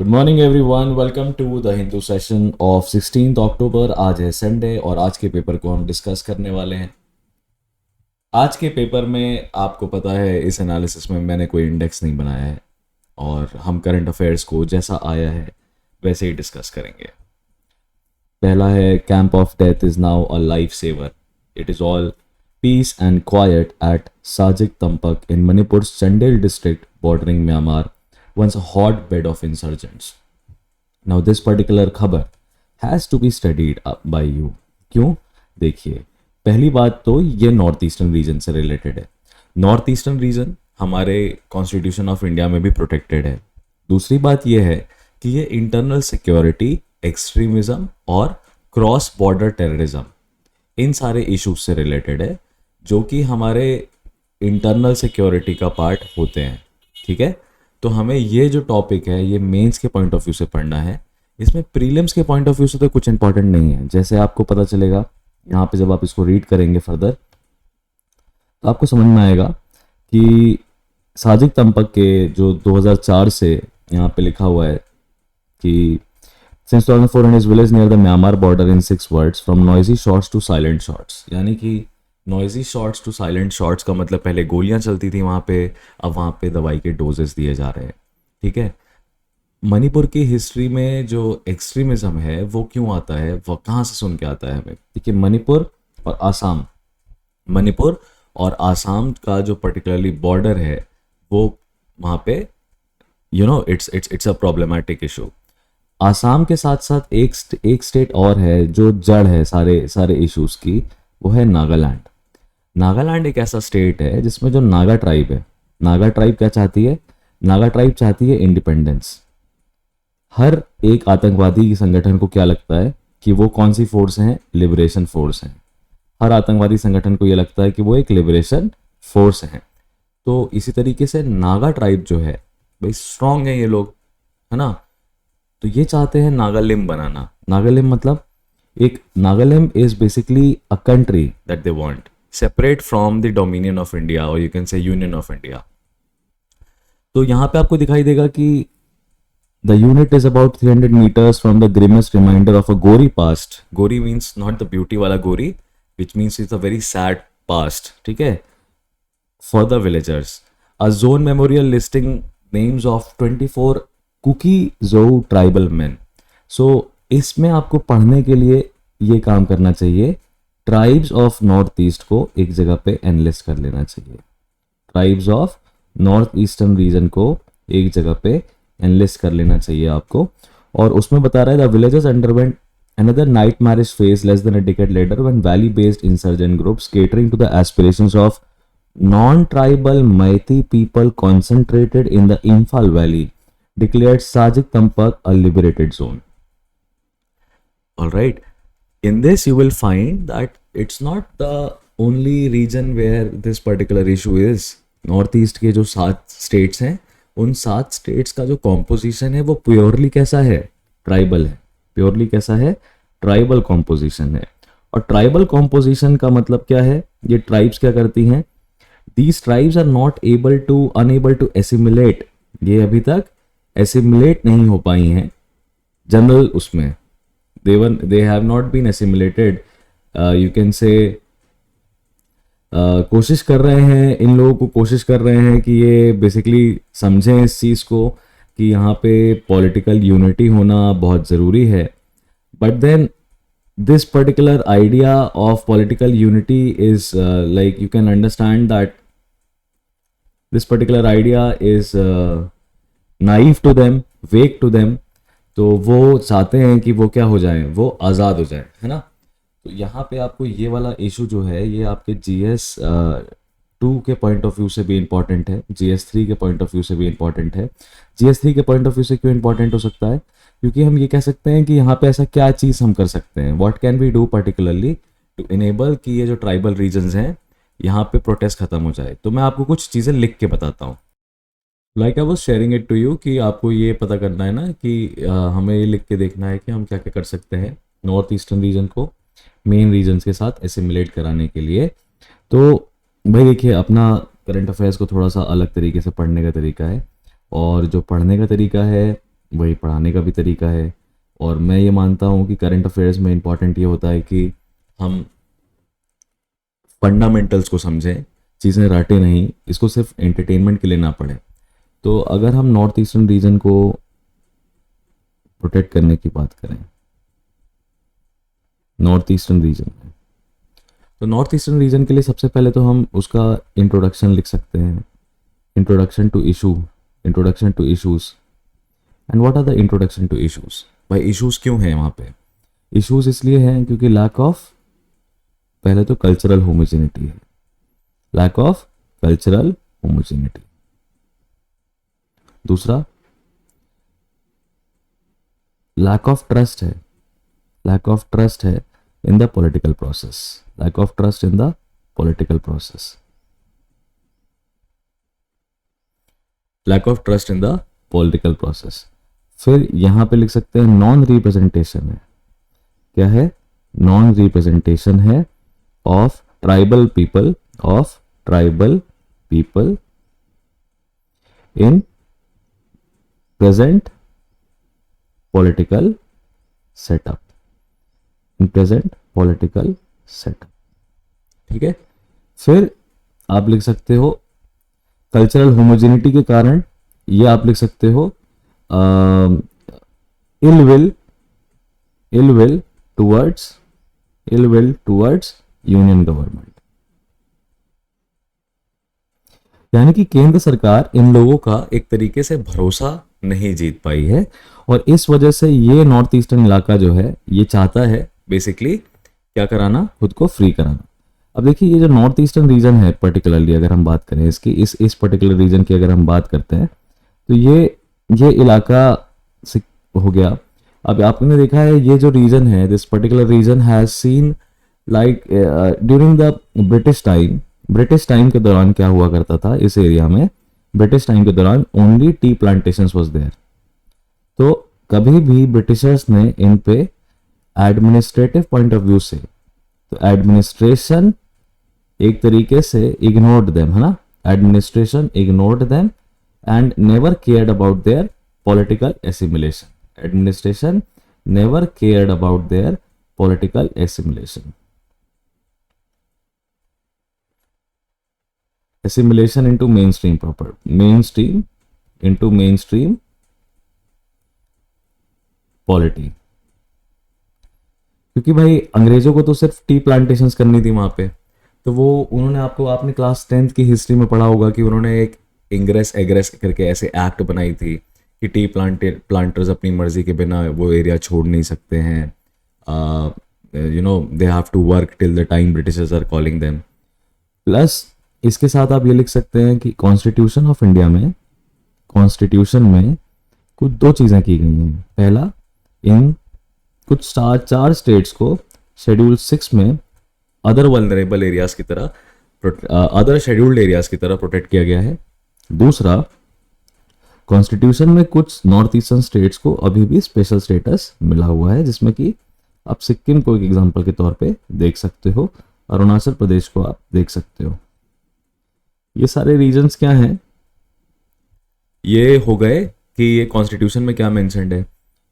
Good morning everyone, welcome to the Hindu session of 16 October. आज है Sunday और आज के पेपर को हम डिस्कस करने वाले हैं। आज के पेपर में आपको पता है इस एनालिसिस में मैंने कोई इंडेक्स नहीं बनाया है और हम करंट अफेयर्स को जैसा आया है वैसे ही डिस्कस करेंगे। पहला है, camp of death is now a life saver. It is all peace and quiet at Sajik Tampak in Manipur Chandel district bordering Myanmar, once a hotbed of insurgents. Now this particular खबर has to be studied up by you. क्यों? देखिए, पहली बात तो ये north eastern reason से related है। North eastern reason हमारे कॉन्स्टिट्यूशन ऑफ इंडिया में भी प्रोटेक्टेड है। दूसरी बात ये है कि ये इंटरनल सिक्योरिटी, एक्सट्रीमिज्म और क्रॉस बॉर्डर टेररिज्म, इन सारे इश्यूज से रिलेटेड है जो कि हमारे इंटरनल सिक्योरिटी का पार्ट होते हैं। ठीक है, तो हमें ये जो टॉपिक है ये मेंस के पॉइंट ऑफ व्यू से पढ़ना है। इसमें प्रीलिम्स के पॉइंट ऑफ व्यू से तो कुछ इंपॉर्टेंट नहीं है। जैसे आपको पता चलेगा यहाँ पे जब आप इसको रीड करेंगे फर्दर तो आपको समझ में आएगा कि साजिक तंपक के जो 2004 से यहाँ पे लिखा हुआ है कि since 2004 in his village near the Myanmar border in 6 words from noisy shots to silent shots. यानी कि noisy shots to silent shots का मतलब पहले गोलियां चलती थी वहाँ पे, अब वहाँ पे दवाई के डोजेस दिए जा रहे हैं। ठीक है, मणिपुर की हिस्ट्री में जो एक्सट्रीमिज्म है वो क्यों आता है, वो कहाँ से सुन के आता है हमें। देखिए, मणिपुर और आसाम का जो पर्टिकुलरली बॉर्डर है वो वहाँ पे it's a problematic issue. Assam के साथ साथ एक स्टेट और है जो जड़ है सारे सारे इश्यूज की, वो है नागालैंड। नागालैंड एक ऐसा स्टेट है जिसमें जो नागा ट्राइब है, नागा ट्राइब क्या चाहती है? नागा ट्राइब चाहती है इंडिपेंडेंस। हर एक आतंकवादी संगठन को क्या लगता है कि वो कौन सी फोर्स है? लिबरेशन फोर्स है। हर आतंकवादी संगठन को ये लगता है कि वो एक लिबरेशन फोर्स है। तो इसी तरीके से नागा ट्राइब जो है भाई स्ट्रांग है ये लोग, है ना। तो ये चाहते हैं नागालिम बनाना। नागालिम मतलब Nagalim is basically a country that they want separate from the dominion of India, और you can say union of India. तो यहाँ पे आपको दिखाई देगा कि the unit is about 300 meters from the grimmest reminder of a gory past. Gory means not the beauty वाला गोरी, which means it's a very sad past. ठीक है, for the villagers a zone memorial listing names of 24 cookie जो tribal man. सो इसमें आपको पढ़ने के लिए ये काम करना चाहिए, ट्राइब्स ऑफ नॉर्थ ईस्ट को एक जगह पे एनलिस्ट कर लेना चाहिए। Tribes of north eastern reason को एक जगह पे एनलिस्ट कर लेना चाहिए आपको। और उसमें बता रहा है the villages underwent another nightmarish phase less than a decade later when valley based insurgent groups catering to the aspirations of non-tribal Meitei people concentrated in the Imphal Valley declared Sajik Tampak a liberated zone. All right, in this you will find that it's not the only region where this particular issue is. North east के जो 7 states हैं उन 7 states का जो composition है वो purely कैसा है? ट्राइबल है। प्योरली कैसा है? ट्राइबल कॉम्पोजिशन है। और ट्राइबल कॉम्पोजिशन का मतलब क्या है? ये ट्राइब्स क्या करती हैं? These tribes are not enable to assimilate. ये अभी तक एसिमिलेट नहीं हो पाई हैं जनरल उसमें। They have not been assimilated, you can say कोशिश कर रहे हैं, इन लोगों को कोशिश कर रहे हैं कि ये बेसिकली समझें इस चीज़ को कि यहाँ पे पॉलिटिकल यूनिटी होना बहुत ज़रूरी है। But then this particular idea of political unity is like you can understand that this particular idea is naive to them, vague to them. तो वो चाहते हैं कि वो क्या हो जाए? वो आज़ाद हो जाए, है ना। तो यहाँ पे आपको ये वाला इशू जो है ये आपके GS 2 के पॉइंट ऑफ व्यू से भी इम्पॉर्टेंट है, GS 3 के पॉइंट ऑफ व्यू से भी इम्पॉर्टेंट है। GS 3 के पॉइंट ऑफ व्यू से क्यों इम्पॉर्टेंट हो सकता है? क्योंकि हम ये कह सकते हैं कि यहाँ पे ऐसा क्या चीज़ हम कर सकते हैं, what can we do particularly to enable कि ये जो ट्राइबल रीजन्स हैं यहाँ पे प्रोटेस्ट खत्म हो जाए। तो मैं आपको कुछ चीज़ें लिख के बताता हूँ। Like I was sharing it to you कि आपको ये पता करना है ना कि हमें ये लिख के देखना है कि हम क्या क्या कर सकते हैं नॉर्थ ईस्टर्न रीजन को मेन रीजन्स के साथ एसिमिलेट कराने के लिए। तो भाई देखिए, अपना करंट अफेयर्स को थोड़ा सा अलग तरीके से पढ़ने का तरीका है, और जो पढ़ने का तरीका है वही पढ़ाने का भी तरीका है। और मैं ये मानता हूँ कि करंट अफेयर्स में इम्पॉर्टेंट ये होता है कि हम फंडामेंटल्स को समझें, चीज़ें रटे नहीं, इसको सिर्फ एंटरटेनमेंट के लिए ना पढ़ें। तो अगर हम नॉर्थ ईस्टर्न रीजन को प्रोटेक्ट करने की बात करें, नॉर्थ ईस्टर्न रीजन में, तो नॉर्थ ईस्टर्न रीजन के लिए सबसे पहले तो हम उसका इंट्रोडक्शन लिख सकते हैं। Introduction to issue, introduction to issues. And what are the introduction to issues? भाई इशूज क्यों हैं वहाँ पे? इशूज इसलिए हैं क्योंकि लैक ऑफ, पहले तो कल्चरल होमोजेनिटी है, लैक ऑफ कल्चरल होमोजेनिटी। दूसरा लैक ऑफ ट्रस्ट है, लैक ऑफ ट्रस्ट है in the political process, lack of trust in the political process, lack of trust in the political process. फिर यहां पे लिख सकते हैं नॉन रिप्रेजेंटेशन है। क्या है? नॉन रिप्रेजेंटेशन है of tribal people, of tribal people in present political setup, in present political setup. ठीक है। फिर आप लिख सकते हो कल्चरल होमोजेनिटी के कारण, ये आप लिख सकते हो ill will, ill will towards, ill will towards union government. यानी कि केंद्र सरकार इन लोगों का एक तरीके से भरोसा नहीं जीत पाई है, और इस वजह से ये नॉर्थ ईस्टर्न इलाका जो है ये चाहता है बेसिकली क्या कराना, खुद को फ्री कराना। अब देखिए ये जो नॉर्थ ईस्टर्न रीजन है पर्टिकुलरली अगर हम बात करें इसकी, इस पर्टिकुलर रीजन की अगर हम बात करते हैं, तो ये इलाका से हो गया। अब आपने देखा है ये जो रीजन है, this particular region has seen like during the British time, British time के दौरान क्या हुआ करता था इस एरिया में, ब्रिटिश टाइम के दौरान only tea plantations was there. तो कभी भी ब्रिटिशर्स ने इन पे एडमिनिस्ट्रेटिव पॉइंट ऑफ व्यू से, तो एडमिनिस्ट्रेशन एक तरीके से इग्नोर्ड देम, है ना, administration ignored them and never cared about their political assimilation, administration never cared about their political assimilation, assimilation into mainstream proper, mainstream into mainstream polity. क्योंकि भाई अंग्रेजों को तो सिर्फ टी प्लांटेशंस करनी थी वहां पे, तो वो उन्होंने, आपको आपने क्लास 10th की हिस्ट्री में पढ़ा होगा कि उन्होंने एक इंग्रेस एग्रेस करके ऐसे एक्ट बनाई थी कि टी प्लांटर्स अपनी मर्जी के बिना वो एरिया छोड़ नहीं सकते हैं, you know they have to work till the time Britishers are calling them. Plus इसके साथ आप ये लिख सकते हैं कि कॉन्स्टिट्यूशन ऑफ इंडिया में, कॉन्स्टिट्यूशन में कुछ दो चीज़ें की गई हैं। पहला, इन कुछ चार स्टेट्स को शेड्यूल 6 में अदर वल्नरेबल एरियाज की तरह, अदर शेड्यूल्ड एरियाज की तरह प्रोटेक्ट किया गया है। दूसरा, कॉन्स्टिट्यूशन में कुछ नॉर्थ ईस्टर्न स्टेट्स को अभी भी स्पेशल स्टेटस मिला हुआ है, जिसमें कि आप सिक्किम को एक एग्जांपल के तौर पे देख सकते हो, अरुणाचल प्रदेश को आप देख सकते हो। ये सारे रीजन्स क्या हैं, ये हो गए कि ये कॉन्स्टिट्यूशन में क्या मेंशन्ड है,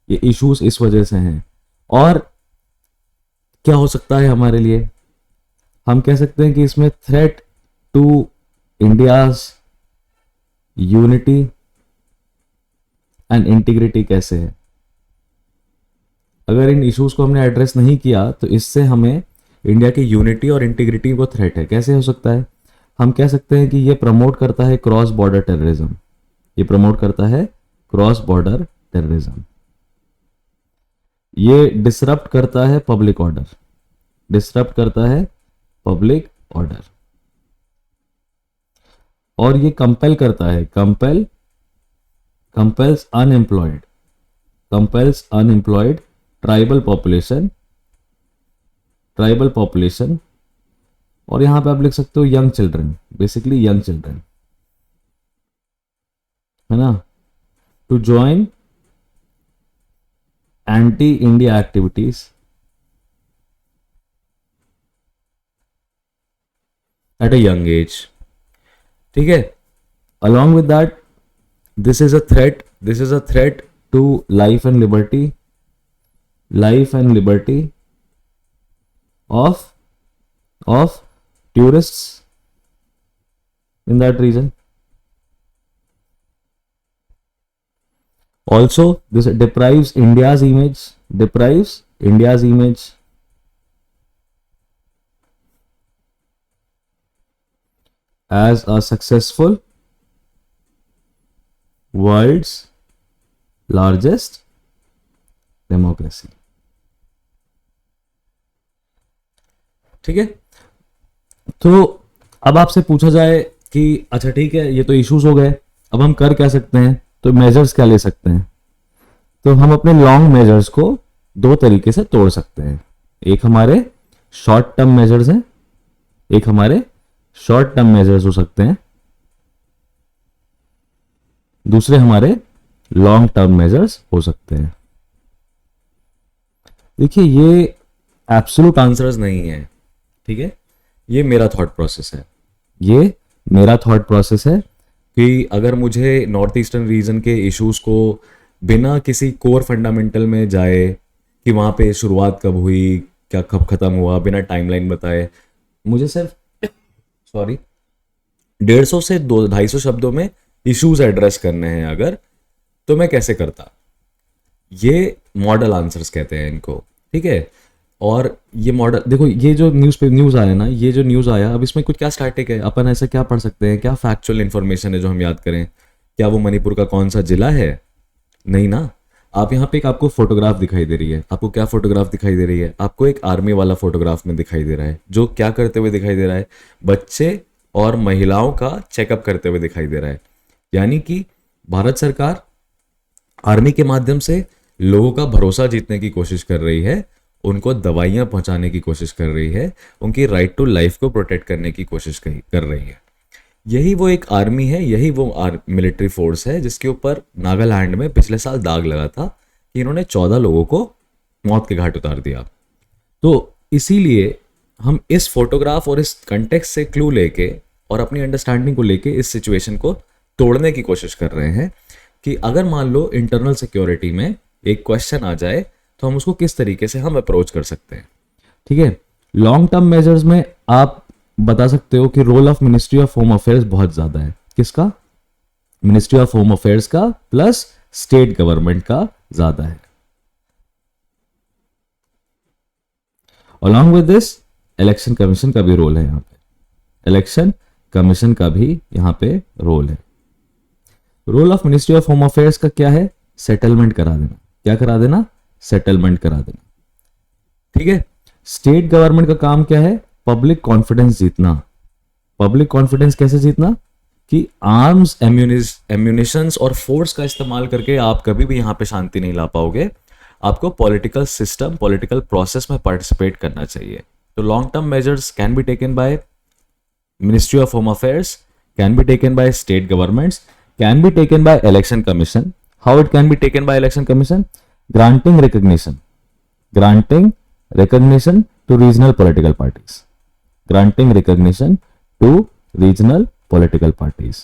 ये इश्यूज इस वजह से हैं। और क्या हो सकता है हमारे लिए, हम कह सकते हैं कि इसमें threat to India's unity and integrity कैसे है। अगर इन इश्यूज को हमने एड्रेस नहीं किया तो इससे हमें इंडिया की यूनिटी और इंटीग्रिटी को थ्रेट है। कैसे हो सकता है? हम कह सकते हैं कि ये प्रमोट करता है क्रॉस बॉर्डर टेररिज्म, ये प्रमोट करता है क्रॉस बॉर्डर टेररिज्म, ये डिसरप्ट करता है पब्लिक ऑर्डर, डिसरप्ट करता है पब्लिक ऑर्डर, और ये कंपेल करता है, compels unemployed, compels unemployed tribal population, और यहां पे आप लिख सकते हो young children, basically young children, है ना, to join anti India activities at a young age. ठीक है। Along with that, this is a threat to life and liberty of tourists in that region. Also, this deprives India's image as a successful world's largest democracy. ठीक है, तो अब आपसे पूछा जाए कि अच्छा ठीक है, ये तो इश्यूज हो गए, अब हम कर क्या सकते हैं, तो मेजर्स क्या ले सकते हैं। तो हम अपने लॉन्ग मेजर्स को दो तरीके से तोड़ सकते हैं। एक हमारे शॉर्ट टर्म मेजर्स हैं, एक हमारे शॉर्ट टर्म मेजर्स हो सकते हैं, दूसरे हमारे लॉन्ग टर्म मेजर्स हो सकते हैं। देखिए, ये एब्सोल्यूट आंसर्स नहीं है, ठीक है, ये मेरा थॉट प्रोसेस है, कि अगर मुझे नॉर्थ ईस्टर्न रीजन के इश्यूज को बिना किसी कोर फंडामेंटल में जाए कि वहाँ पे शुरुआत कब हुई, क्या कब ख़त्म हुआ, बिना टाइमलाइन बताए, मुझे सिर्फ 150 से 250 शब्दों में इश्यूज एड्रेस करने हैं अगर, तो मैं कैसे करता। ये मॉडल आंसर्स कहते हैं इनको, ठीक है। और ये मॉडल देखो, ये जो न्यूज़ आया ना, ये जो न्यूज़ आया, अब इसमें कुछ क्या स्टैटिक है, अपन ऐसा क्या पढ़ सकते हैं, क्या फैक्चुअल इन्फॉर्मेशन है जो हम याद करें, क्या वो मणिपुर का कौन सा जिला है, नहीं ना। आप यहाँ पे एक आपको फोटोग्राफ दिखाई दे रही है, आपको क्या फोटोग्राफ दिखाई दे रही है, आपको एक आर्मी वाला फोटोग्राफ में दिखाई दे रहा है, जो क्या करते हुए दिखाई दे रहा है, बच्चे और महिलाओं का चेकअप करते हुए दिखाई दे रहा है। यानी कि भारत सरकार आर्मी के माध्यम से लोगों का भरोसा जीतने की कोशिश कर रही है, उनको दवाइयां पहुंचाने की कोशिश कर रही है, उनकी राइट टू लाइफ को प्रोटेक्ट करने की कोशिश कर रही है। यही वो एक आर्मी है, यही वो मिलिट्री फोर्स है जिसके ऊपर नागालैंड में पिछले साल दाग लगा था कि इन्होंने 14 लोगों को मौत के घाट उतार दिया। तो इसीलिए हम इस फोटोग्राफ और इस कंटेक्स्ट से क्लू लेके और अपनी अंडरस्टैंडिंग को लेके इस सिचुएशन को तोड़ने की कोशिश कर रहे हैं कि अगर मान लो इंटरनल सिक्योरिटी में एक क्वेश्चन आ जाए तो हम उसको किस तरीके से हम अप्रोच कर सकते हैं, ठीक है। लॉन्ग टर्म मेजर्स में आप बता सकते हो कि role of ministry of home affairs बहुत ज्यादा है। किसका? मिनिस्ट्री ऑफ होम अफेयर्स का प्लस स्टेट गवर्नमेंट का ज्यादा है। Along with this election commission का भी रोल है यहाँ पे, इलेक्शन कमीशन का भी यहाँ पे रोल है। Role of ministry of home affairs का क्या है? सेटलमेंट करा देना। क्या करा देना? सेटलमेंट करा देना, ठीक है। स्टेट गवर्नमेंट का काम क्या है? पब्लिक कॉन्फिडेंस जीतना। पब्लिक कॉन्फिडेंस कैसे जीतना? कि आर्म्स, एम्यूनिशंस और फोर्स का इस्तेमाल करके आप कभी भी यहां पे शांति नहीं ला पाओगे। आपको पॉलिटिकल सिस्टम, पॉलिटिकल प्रोसेस में पार्टिसिपेट करना चाहिए। तो long term measures can be taken by ministry of home affairs, can be taken by state governments, can be taken by election commission. How it can be taken by election commission? Granting recognition to regional political parties. Granting recognition to regional political parties.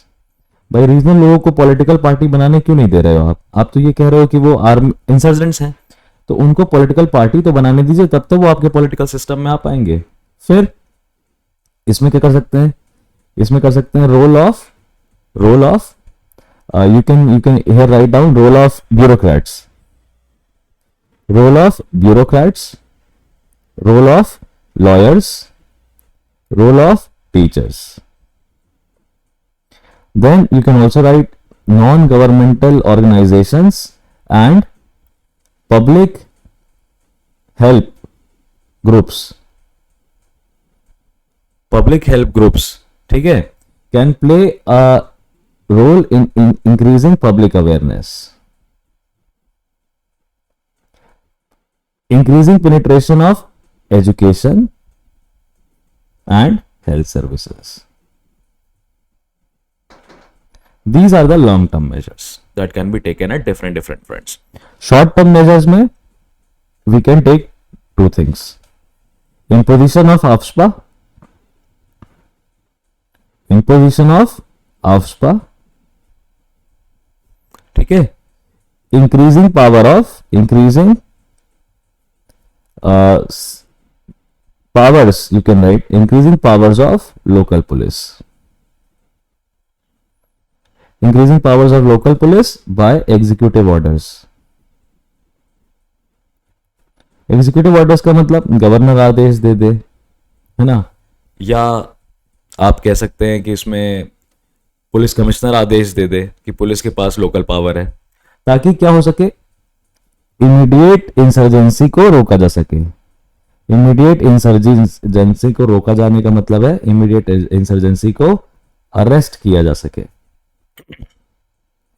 भाई regional लोगों को political party बनाने क्यों नहीं दे रहे हो आप तो ये कह रहे हो कि वो आर्म इंसर्जेंट्स हैं, तो उनको पॉलिटिकल पार्टी तो बनाने दीजिए, तब तो वो आपके पॉलिटिकल सिस्टम में आ पाएंगे। फिर इसमें क्या कर सकते हैं? इसमें कर सकते हैं role of you can here write down role of bureaucrats, role of lawyers, role of teachers. Then you can also write non-governmental organizations and public help groups. Public help groups, ठीक है, can play a role in increasing public awareness, increasing penetration of education and health services. These are the long term measures that can be taken at different fronts. Short term measures में we can take two things: imposition of AFSPA, ठीक है, increasing power of increasing powers, you can write increasing powers of local police, increasing powers of local police by executive orders. Executive orders का मतलब governor आदेश दे दे, है ना, या आप कह सकते हैं कि इसमें पुलिस कमिश्नर आदेश दे दे कि पुलिस के पास लोकल पावर है, ताकि क्या हो सके, इमीडिएट इंसर्जेंसी को रोका जा सके। इमीडिएट इंसर्जेंसी को रोका जाने का मतलब है इमीडिएट इंसर्जेंसी को अरेस्ट किया जा सके।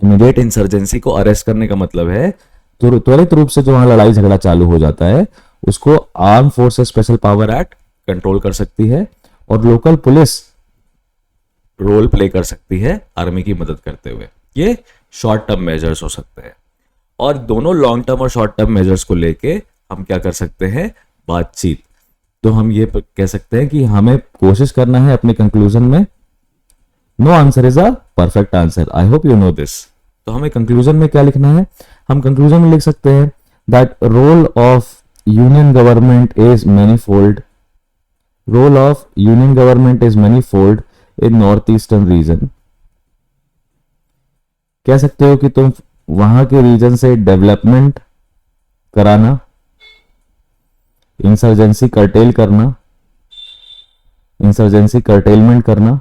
इमीडिएट इंसर्जेंसी को अरेस्ट करने का मतलब है त्वरित रूप से जो वहां लड़ाई झगड़ा चालू हो जाता है उसको arm forces special power act control कर सकती है और लोकल पुलिस रोल प्ले कर सकती है आर्मी की मदद करते हुए। ये शॉर्ट टर्म मेजर्स हो सकते हैं, और दोनों लॉन्ग टर्म और शॉर्ट टर्म मेजर्स को लेके हम क्या कर सकते हैं, बातचीत। तो हम ये कह सकते हैं कि हमें कोशिश करना है अपने कंक्लूजन में, no answer is a perfect answer, I hope you know this. तो हमें कंक्लूजन में क्या लिखना है, हम कंक्लूजन में लिख सकते हैं that role of union government is manifold, role of union government is manifold in north eastern region. कह सकते हो कि तुम वहां के रीजन से डेवलपमेंट कराना, इंसर्जेंसी कर्टेल करना, इंसर्जेंसी कर्टेलमेंट करना,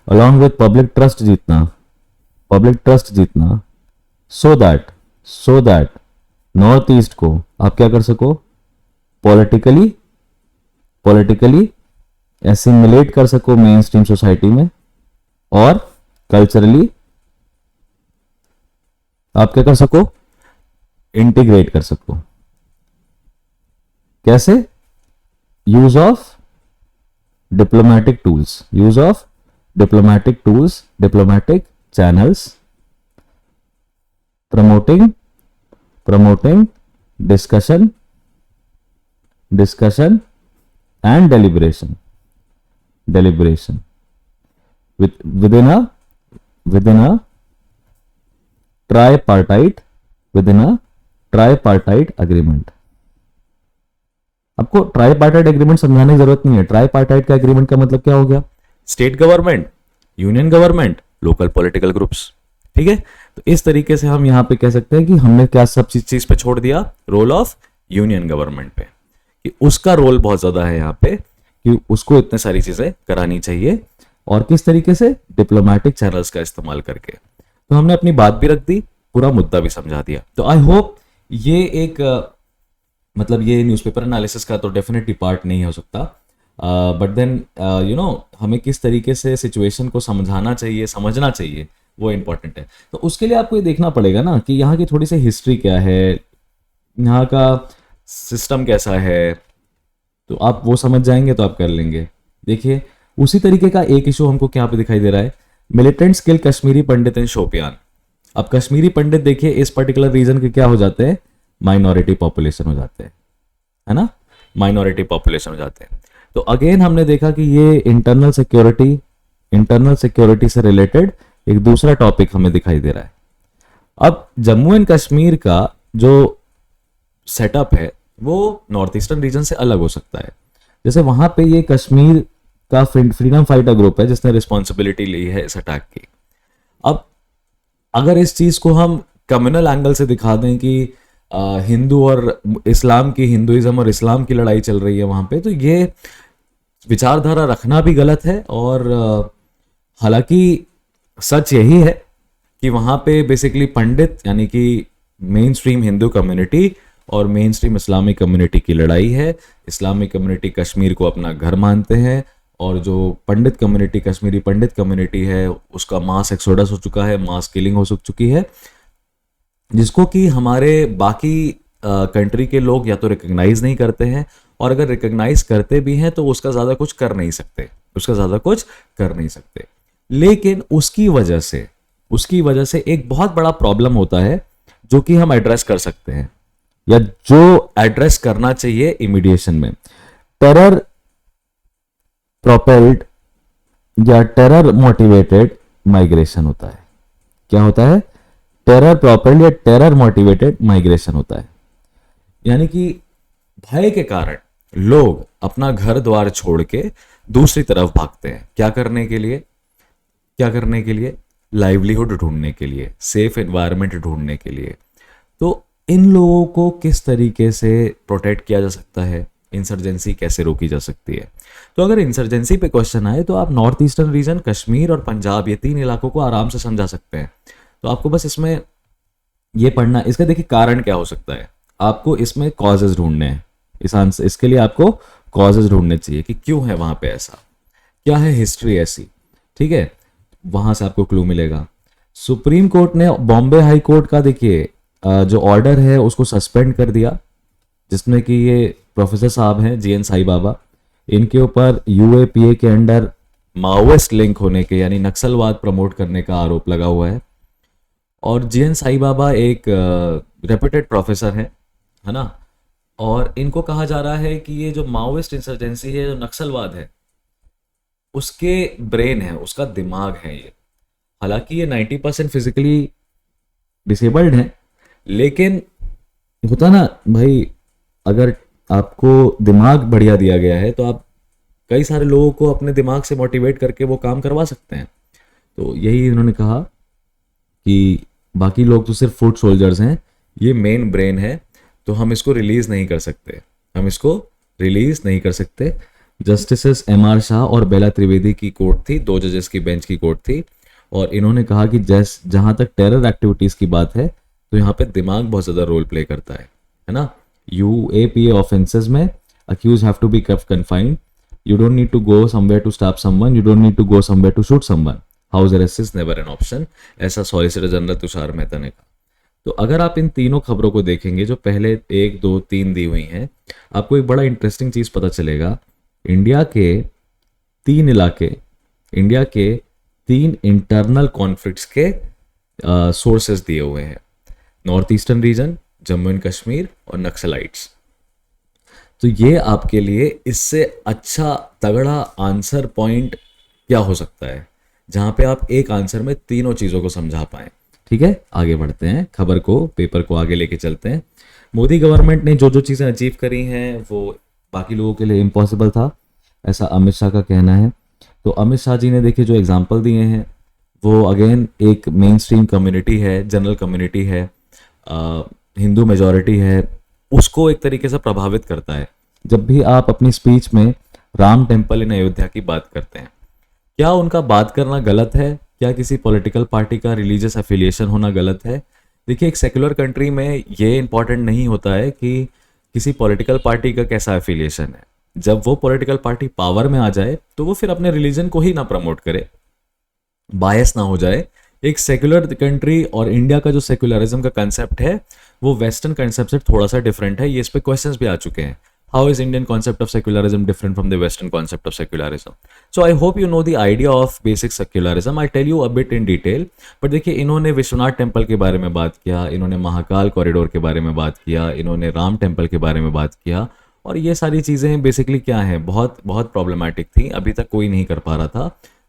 अलॉन्ग विथ पब्लिक ट्रस्ट जीतना, पब्लिक ट्रस्ट जीतना, सो दैट नॉर्थ ईस्ट को आप क्या कर सको, पॉलिटिकली एसिमिलेट कर सको मेन स्ट्रीम सोसाइटी में, और कल्चरली आप क्या कर सको, इंटीग्रेट कर सको। कैसे, use of diplomatic tools, use of diplomatic tools, diplomatic channels, promoting discussion and deliberation within a tripartite agreement। आपको ट्राइपार्टाइट एग्रीमेंट समझाने की जरूरत नहीं है। ट्राइपार्टाइट का एग्रीमेंट का मतलब क्या हो गया, state government, union government, local political groups, ठीक है। तो इस तरीके से हम यहां पे कह सकते हैं कि हमने क्या सब चीज पे छोड़ दिया, रोल ऑफ यूनियन गवर्नमेंट पे, कि उसका रोल बहुत ज्यादा है यहां पे, कि उसको इतने सारी चीजें करानी चाहिए, और किस तरीके से, डिप्लोमेटिक चैनल्स का इस्तेमाल करके। तो हमने अपनी बात भी रख दी, पूरा मुद्दा भी समझा दिया। तो आई होप ये एक मतलब ये न्यूज़पेपर एनालिसिस का तो डेफिनेटली पार्ट नहीं हो सकता, बट देन यू नो हमें किस तरीके से सिचुएशन को समझाना चाहिए, समझना चाहिए, वो इंपॉर्टेंट है। तो उसके लिए आपको ये देखना पड़ेगा ना कि यहाँ की थोड़ी सी हिस्ट्री क्या है, यहाँ का सिस्टम कैसा है, तो आप वो समझ जाएंगे तो आप कर लेंगे। देखिए उसी तरीके का एक इशू हमको क्या पे दिखाई दे रहा है, मिलिटेंट्स किल कश्मीरी पंडित इन शोपियान। अब कश्मीरी पंडित देखिए इस पर्टिकुलर रीजन के क्या हो जाते हैं, माइनॉरिटी पॉपुलेशन हो जाते हैं, है ना, माइनॉरिटी पॉपुलेशन हो जाते हैं। तो अगेन हमने देखा कि ये इंटरनल सिक्योरिटी से रिलेटेड एक दूसरा टॉपिक हमें दिखाई दे रहा है। अब जम्मू एंड कश्मीर का जो सेटअप है वो नॉर्थ ईस्टर्न रीजन से अलग हो सकता है। जैसे वहां पे ये कश्मीर का फ्रीडम फाइटर ग्रुप है जिसने रिस्पॉन्सिबिलिटी ली है इस अटैक की। अब अगर इस चीज को हम कम्युनल एंगल से दिखा दें कि हिंदू और इस्लाम की, हिंदुइज्म और इस्लाम की लड़ाई चल रही है वहां पे, तो ये विचारधारा रखना भी गलत है। और हालांकि सच यही है कि वहां पे बेसिकली पंडित यानी कि मेन स्ट्रीम हिंदू कम्युनिटी और मेन स्ट्रीम इस्लामिक कम्युनिटी की लड़ाई है। इस्लामिक कम्युनिटी कश्मीर को अपना घर मानते हैं, और जो पंडित कम्युनिटी, कश्मीरी पंडित कम्युनिटी है, उसका मास एक्सोडस हो चुका है, मास किलिंग हो चुकी है, जिसको कि हमारे बाकी कंट्री के लोग या तो रिकग्नाइज नहीं करते हैं, और अगर रिकग्नाइज करते भी हैं तो उसका ज़्यादा कुछ कर नहीं सकते। लेकिन उसकी वजह से एक बहुत बड़ा प्रॉब्लम होता है जो कि हम एड्रेस कर सकते हैं, या जो एड्रेस करना चाहिए इमीडिएशन में। टेरर प्रोपेल्ड या टेरर मोटिवेटेड माइग्रेशन होता है। क्या होता है? टेरर प्रॉपर्ली या टेरर मोटिवेटेड माइग्रेशन होता है, यानी कि भय के कारण लोग अपना घर द्वार छोड़ के दूसरी तरफ भागते हैं। क्या करने के लिए? क्या करने के लिए? लाइवलीहुड ढूंढने के लिए, सेफ एनवायरनमेंट ढूंढने के लिए। तो इन लोगों को किस तरीके से प्रोटेक्ट किया जा सकता है, इंसर्जेंसी कैसे रोकी जा सकती है? तो अगर इंसर्जेंसी पे क्वेश्चन आए तो आप नॉर्थ ईस्टर्न रीजन, कश्मीर और पंजाब, ये 3 इलाकों को आराम से समझा सकते हैं। तो आपको बस इसमें ये पढ़ना, इसका देखिए कारण क्या हो सकता है, आपको इसमें कॉजेज ढूंढने हैं। इस आंसर, इसके लिए आपको कॉजेज ढूंढने चाहिए कि क्यों है वहां पे ऐसा, क्या है हिस्ट्री ऐसी, ठीक है, वहां से आपको क्लू मिलेगा। सुप्रीम कोर्ट ने बॉम्बे हाई कोर्ट का देखिए जो ऑर्डर है उसको सस्पेंड कर दिया, जिसमें कि ये प्रोफेसर साहब हैं जीएन साई बाबा, इनके ऊपर यूएपीए के अंडर माओइस्ट लिंक होने के यानी नक्सलवाद प्रमोट करने का आरोप लगा हुआ है। और जीएन साई बाबा एक रेप्यूटेड प्रोफेसर है ना, और इनको कहा जा रहा है कि ये जो माओइस्ट इंसर्जेंसी है, जो नक्सलवाद है, उसके ब्रेन है, उसका दिमाग है ये। हालांकि ये 90% फिजिकली डिसेबल्ड है, लेकिन होता ना भाई, अगर आपको दिमाग बढ़िया दिया गया है तो आप कई सारे लोगों को अपने दिमाग से मोटिवेट करके वो काम करवा सकते हैं। तो यही इन्होंने कहा कि बाकी लोग तो सिर्फ फुट सोल्जर्स हैं, ये मेन ब्रेन है, तो हम इसको रिलीज नहीं कर सकते, हम इसको रिलीज नहीं कर सकते। जस्टिसेस एमआर शाह और बेला त्रिवेदी की कोर्ट थी, 2 जजेस की बेंच की कोर्ट थी, और इन्होंने कहा कि जहां तक टेरर एक्टिविटीज की बात है तो यहाँ पे दिमाग बहुत ज्यादा रोल प्ले करता है ना। यूएपीए ऑफेंसेस में accused have to be kept confined, you don't need to go somewhere to stop someone, you don't need to go somewhere to shoot someone, house arrest is never an option, ऐसा solicitor general Tushar Mehta ने कहा। तो अगर आप इन तीनों खबरों को देखेंगे जो पहले 1, 2, 3 दी हुई हैं, आपको एक बड़ा इंटरेस्टिंग चीज पता चलेगा। इंडिया के 3 इलाके, इंडिया के 3 इंटरनल कॉन्फ्लिक्ट्स के सोर्सेस दिए हुए हैं, north eastern reason, Jammu and Kashmir और नक्सलाइट्स। तो ये आपके लिए इससे अच्छा तगड़ा आंसर पॉइंट क्या हो सकता है, जहां पे आप एक आंसर में तीनों चीजों को समझा पाएं। ठीक है, आगे बढ़ते हैं, खबर को, पेपर को आगे लेके चलते हैं। मोदी गवर्नमेंट ने जो जो चीज़ें अचीव करी हैं वो बाकी लोगों के लिए इम्पॉसिबल था, ऐसा अमित शाह का कहना है। तो अमित शाह जी ने देखिए जो एग्जाम्पल दिए हैं वो अगेन एक मेन स्ट्रीम कम्युनिटी है, जनरल कम्युनिटी है, हिंदू मेजॉरिटी है, उसको एक तरीके से प्रभावित करता है। जब भी आप अपनी स्पीच में राम टेम्पल इन अयोध्या की बात करते हैं, क्या उनका बात करना गलत है? क्या किसी पॉलिटिकल पार्टी का रिलीजियस एफिलिएशन होना गलत है? देखिए, एक सेक्युलर कंट्री में ये इंपॉर्टेंट नहीं होता है कि किसी पॉलिटिकल पार्टी का कैसा एफिलिएशन है। जब वो पॉलिटिकल पार्टी पावर में आ जाए तो वो फिर अपने रिलीजन को ही ना प्रमोट करे, बायस ना हो जाए। एक सेक्युलर कंट्री और इंडिया का जो सेक्युलरिज्म का कंसेप्ट है वो वेस्टर्न कंसेप्ट से थोड़ा सा डिफरेंट है। ये इस पे क्वेश्चंस भी आ चुके हैं, how is Indian concept of secularism different from the western concept of secularism? So I hope you know the idea of basic secularism. I'll tell you a bit in detail. but देखिए, इन्होंने Vishwanath temple के बारे में बात किया, इन्होंने Mahakal corridor के बारे में बात किया, इन्होंने राम टेम्पल के बारे में बात किया, और ये सारी चीज़ें बेसिकली क्या हैं, बहुत बहुत प्रॉब्लमैटिक थी, अभी तक कोई नहीं कर पा रहा था।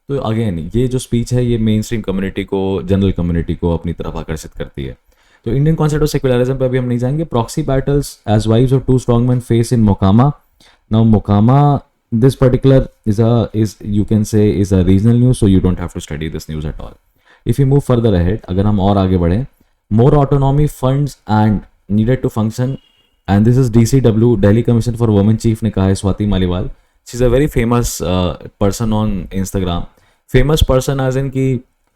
तो अगेन ये जो स्पीच है ये मेन स्ट्रीम कम्युनिटी को, जनरल कम्युनिटी को अपनी तरफ आकर्षित करती है। तो इंडियन कॉन्सेप्ट ऑफ सेक्युलरिज्म पे अभी हम नहीं जाएंगे। Proxy battles as wives of 2 strongman face in Mokama. Now Mokama, this particular is you can say is a regional news, so you don't have to study this news at all. If you move further ahead, अगर हम और आगे बढ़ें, more autonomy funds and needed to function, and this is DCW, Delhi Commission for Women Chief ने कहा है Swati Maliwal. she is a very famous person on Instagram, famous person as in कि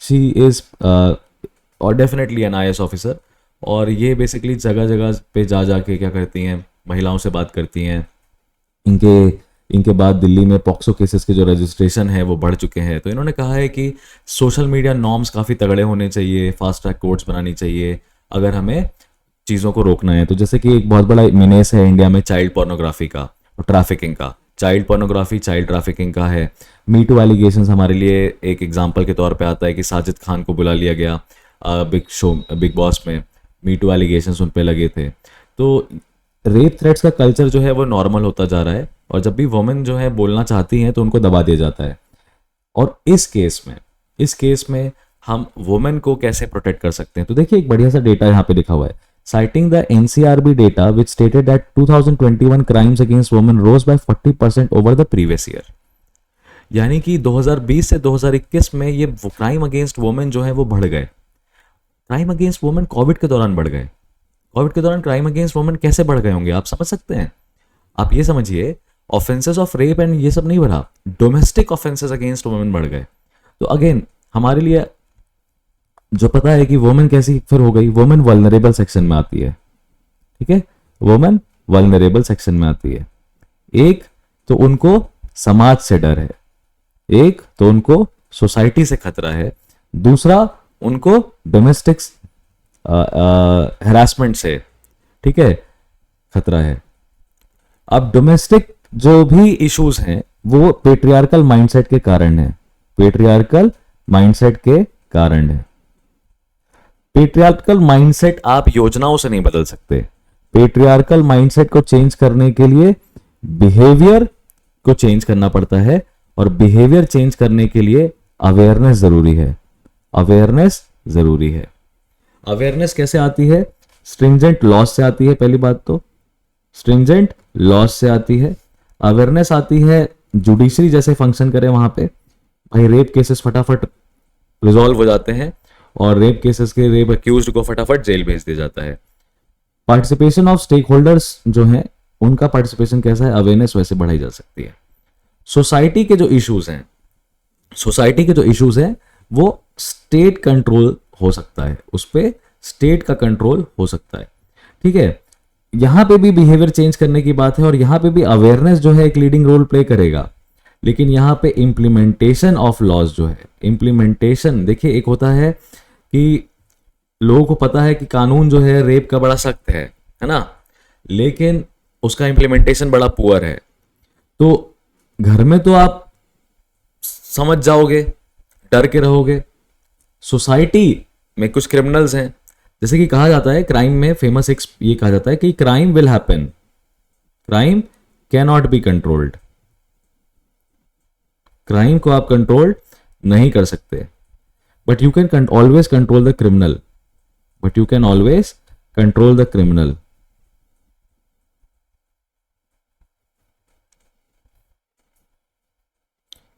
she is और definitely an IAS officer, और ये basically जगह जगह पे जा जाके क्या करती हैं, महिलाओं से बात करती हैं। इनके बाद दिल्ली में पॉक्सो केसेस के जो रजिस्ट्रेशन है वो बढ़ चुके हैं। तो इन्होंने कहा है कि सोशल मीडिया नॉर्म्स काफ़ी तगड़े होने चाहिए, फास्ट ट्रैक कोर्ट्स बनानी चाहिए अगर हमें चीज़ों को रोकना है। तो जैसे कि एक बहुत बड़ा मीनेस है इंडिया में चाइल्ड पोर्नोग्राफी का और ट्रैफिकिंग का। चाइल्ड पोर्नोग्राफी, चाइल्ड ट्रैफिकिंग का है। मी टू एलिगेशंस हमारे लिए एक एग्जांपल के तौर पे आता है कि साजिद खान को बुला लिया गया बिग बॉस में, मी टू एलिगेशंस उन पे लगे थे। तो रेप थ्रेट्स का कल्चर जो है वो नॉर्मल होता जा रहा है, और जब भी वुमेन जो है बोलना चाहती हैं तो उनको दबा दिया जाता है। और इस केस में हम वुमेन को कैसे प्रोटेक्ट कर सकते हैं। तो देखिए एक बढ़िया सा डेटा यहाँ पे लिखा हुआ है, citing the NCRB data which stated that 2021 crimes against women rose by 40% over the previous year। यानी कि 2020 से 2021 में ये क्राइम अगेंस्ट वुमेन जो है वो बढ़ गए। क्राइम अगेंस्ट वुमेन कोविड के दौरान बढ़ गए। कोविड के दौरान क्राइम अगेंस्ट वुमेन कैसे बढ़ गए होंगे, आप समझ सकते हैं। आप ये समझिए, ऑफेंसेस ऑफ रेप एंड ये सब नहीं बढ़ा, डोमेस्टिक ऑफेंसेस अगेंस्ट वुमेन बढ़ गए। तो अगेन हमारे लिए जो पता है कि वुमेन कैसी फिर हो गई, वुमेन वल्नरेबल सेक्शन में आती है, ठीक है, वुमेन वल्नरेबल सेक्शन में आती है। एक तो उनको समाज से डर है, एक तो उनको सोसाइटी से खतरा है, दूसरा उनको डोमेस्टिक हैरासमेंट से, ठीक है, खतरा है। अब डोमेस्टिक जो भी इश्यूज हैं वो पेट्रियार्कल माइंडसेट के कारण है, पेट्रियार्कल माइंडसेट के कारण है। पेट्रियार्कल माइंडसेट आप योजनाओं से नहीं बदल सकते। पेट्रियार्कल माइंडसेट को चेंज करने के लिए बिहेवियर को चेंज करना पड़ता है, और बिहेवियर चेंज करने के लिए अवेयरनेस जरूरी है। अवेयरनेस जरूरी है। अवेयरनेस कैसे आती है? स्ट्रिंजेंट लॉज से आती है। पहली बात तो स्ट्रिंजेंट लॉज से आती है। अवेयरनेस आती है जुडिशरी जैसे फंक्शन करे वहां पे, भाई रेप केसेस फटाफट रिजॉल्व हो जाते हैं और रेप केसेस के रेप अक्यूज्ड को फटाफट जेल भेज दिया जाता है। पार्टिसिपेशन ऑफ स्टेक होल्डर्स जो हैं उनका पार्टिसिपेशन कैसा है, अवेयरनेस वैसे बढ़ाई जा सकती है। सोसाइटी के जो इश्यूज हैं, सोसाइटी के जो इश्यूज हैं वो स्टेट कंट्रोल हो सकता है, उस पर स्टेट का कंट्रोल हो सकता है, ठीक है। यहां पे भी बिहेवियर चेंज करने की बात है और यहां पे भी अवेयरनेस जो है एक लीडिंग रोल प्ले करेगा। लेकिन यहां पे इंप्लीमेंटेशन ऑफ लॉज जो है, इंप्लीमेंटेशन देखिए, एक होता है कि लोगों को पता है कि कानून जो है रेप का बड़ा सख्त है ना, लेकिन उसका इंप्लीमेंटेशन बड़ा पुअर है। तो घर में तो आप समझ जाओगे, डर के रहोगे, सोसाइटी में कुछ क्रिमिनल्स हैं, जैसे कि कहा जाता है क्राइम में फेमस एक ये कहा जाता है कि crime will happen, crime can not be controlled. Crime को आप कंट्रोल नहीं कर सकते, but you can always control the criminal, but you can always control the criminal.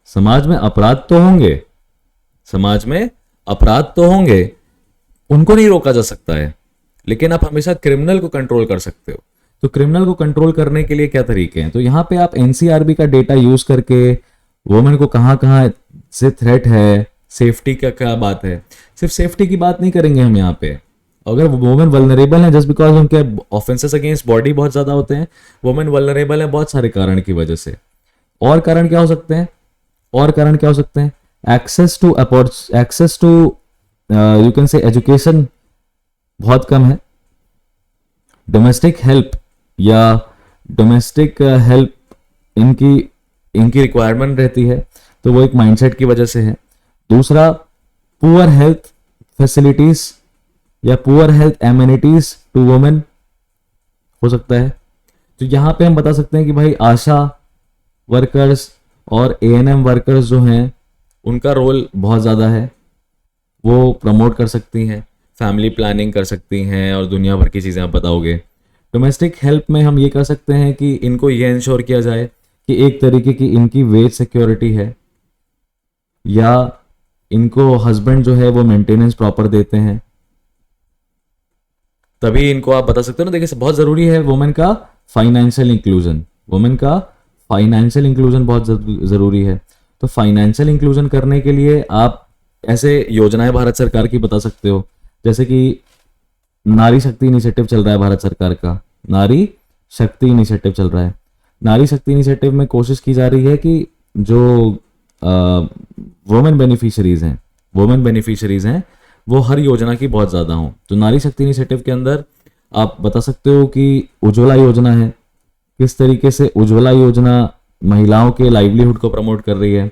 समाज में अपराध तो होंगे, समाज में अपराध तो होंगे, उनको नहीं रोका जा सकता है, लेकिन आप हमेशा क्रिमिनल को कंट्रोल कर सकते हो। तो क्रिमिनल को कंट्रोल करने के लिए क्या तरीके हैं? तो यहां पे आप एनसीआरबी का डेटा यूज करके वुमेन को कहां कहां से थ्रेट है, सेफ्टी का क्या बात है, सिर्फ सेफ्टी की बात नहीं करेंगे हम यहाँ पे। अगर वुमेन वल्नरेबल है जस्ट बिकॉज उनके ऑफेंसेस अगेंस्ट बॉडी बहुत ज्यादा होते हैं, वुमेन वल्नरेबल है बहुत सारे कारण की वजह से। और कारण क्या हो सकते हैं? और कारण क्या हो सकते हैं? Access to you can say education बहुत कम है, डोमेस्टिक हेल्प या डोमेस्टिक हेल्प इनकी रिक्वायरमेंट रहती है, तो वो एक माइंडसेट की वजह से है। दूसरा, पुअर हेल्थ फैसिलिटीज या poor health amenities to women हो सकता है। तो यहां पे हम बता सकते हैं कि भाई आशा वर्कर्स और एएनएम वर्कर्स जो हैं उनका रोल बहुत ज़्यादा है, वो प्रमोट कर सकती हैं, फैमिली प्लानिंग कर सकती हैं और दुनिया भर की चीज़ें आप बताओगे। डोमेस्टिक हेल्प में हम ये कर सकते हैं कि इनको ये इंश्योर किया जाए कि एक तरीके की इनकी वेज सिक्योरिटी है, या इनको हस्बैंड जो है वो मेंटेनेंस प्रॉपर देते हैं, तभी इनको आप बता सकते हो ना। देखिए बहुत ज़रूरी है वुमेन का फाइनेंशियल इंक्लूजन, वुमेन का फाइनेंशियल इंक्लूजन बहुत ज़रूरी है। तो फाइनेंशियल इंक्लूजन करने के लिए आप ऐसे योजनाएं भारत सरकार की बता सकते हो, जैसे कि नारी शक्ति इनिशिएटिव चल रहा है भारत सरकार का, नारी शक्ति इनिशिएटिव चल रहा है। नारी शक्ति इनिशिएटिव में कोशिश की जा रही है कि जो वुमेन बेनिफिशरीज हैं वो हर योजना की बहुत ज़्यादा हों। तो नारी शक्ति इनिशिएटिव के अंदर आप बता सकते हो कि उज्ज्वला योजना है, किस तरीके से उज्ज्वला योजना महिलाओं के लाइवलीहुड को प्रमोट कर रही है।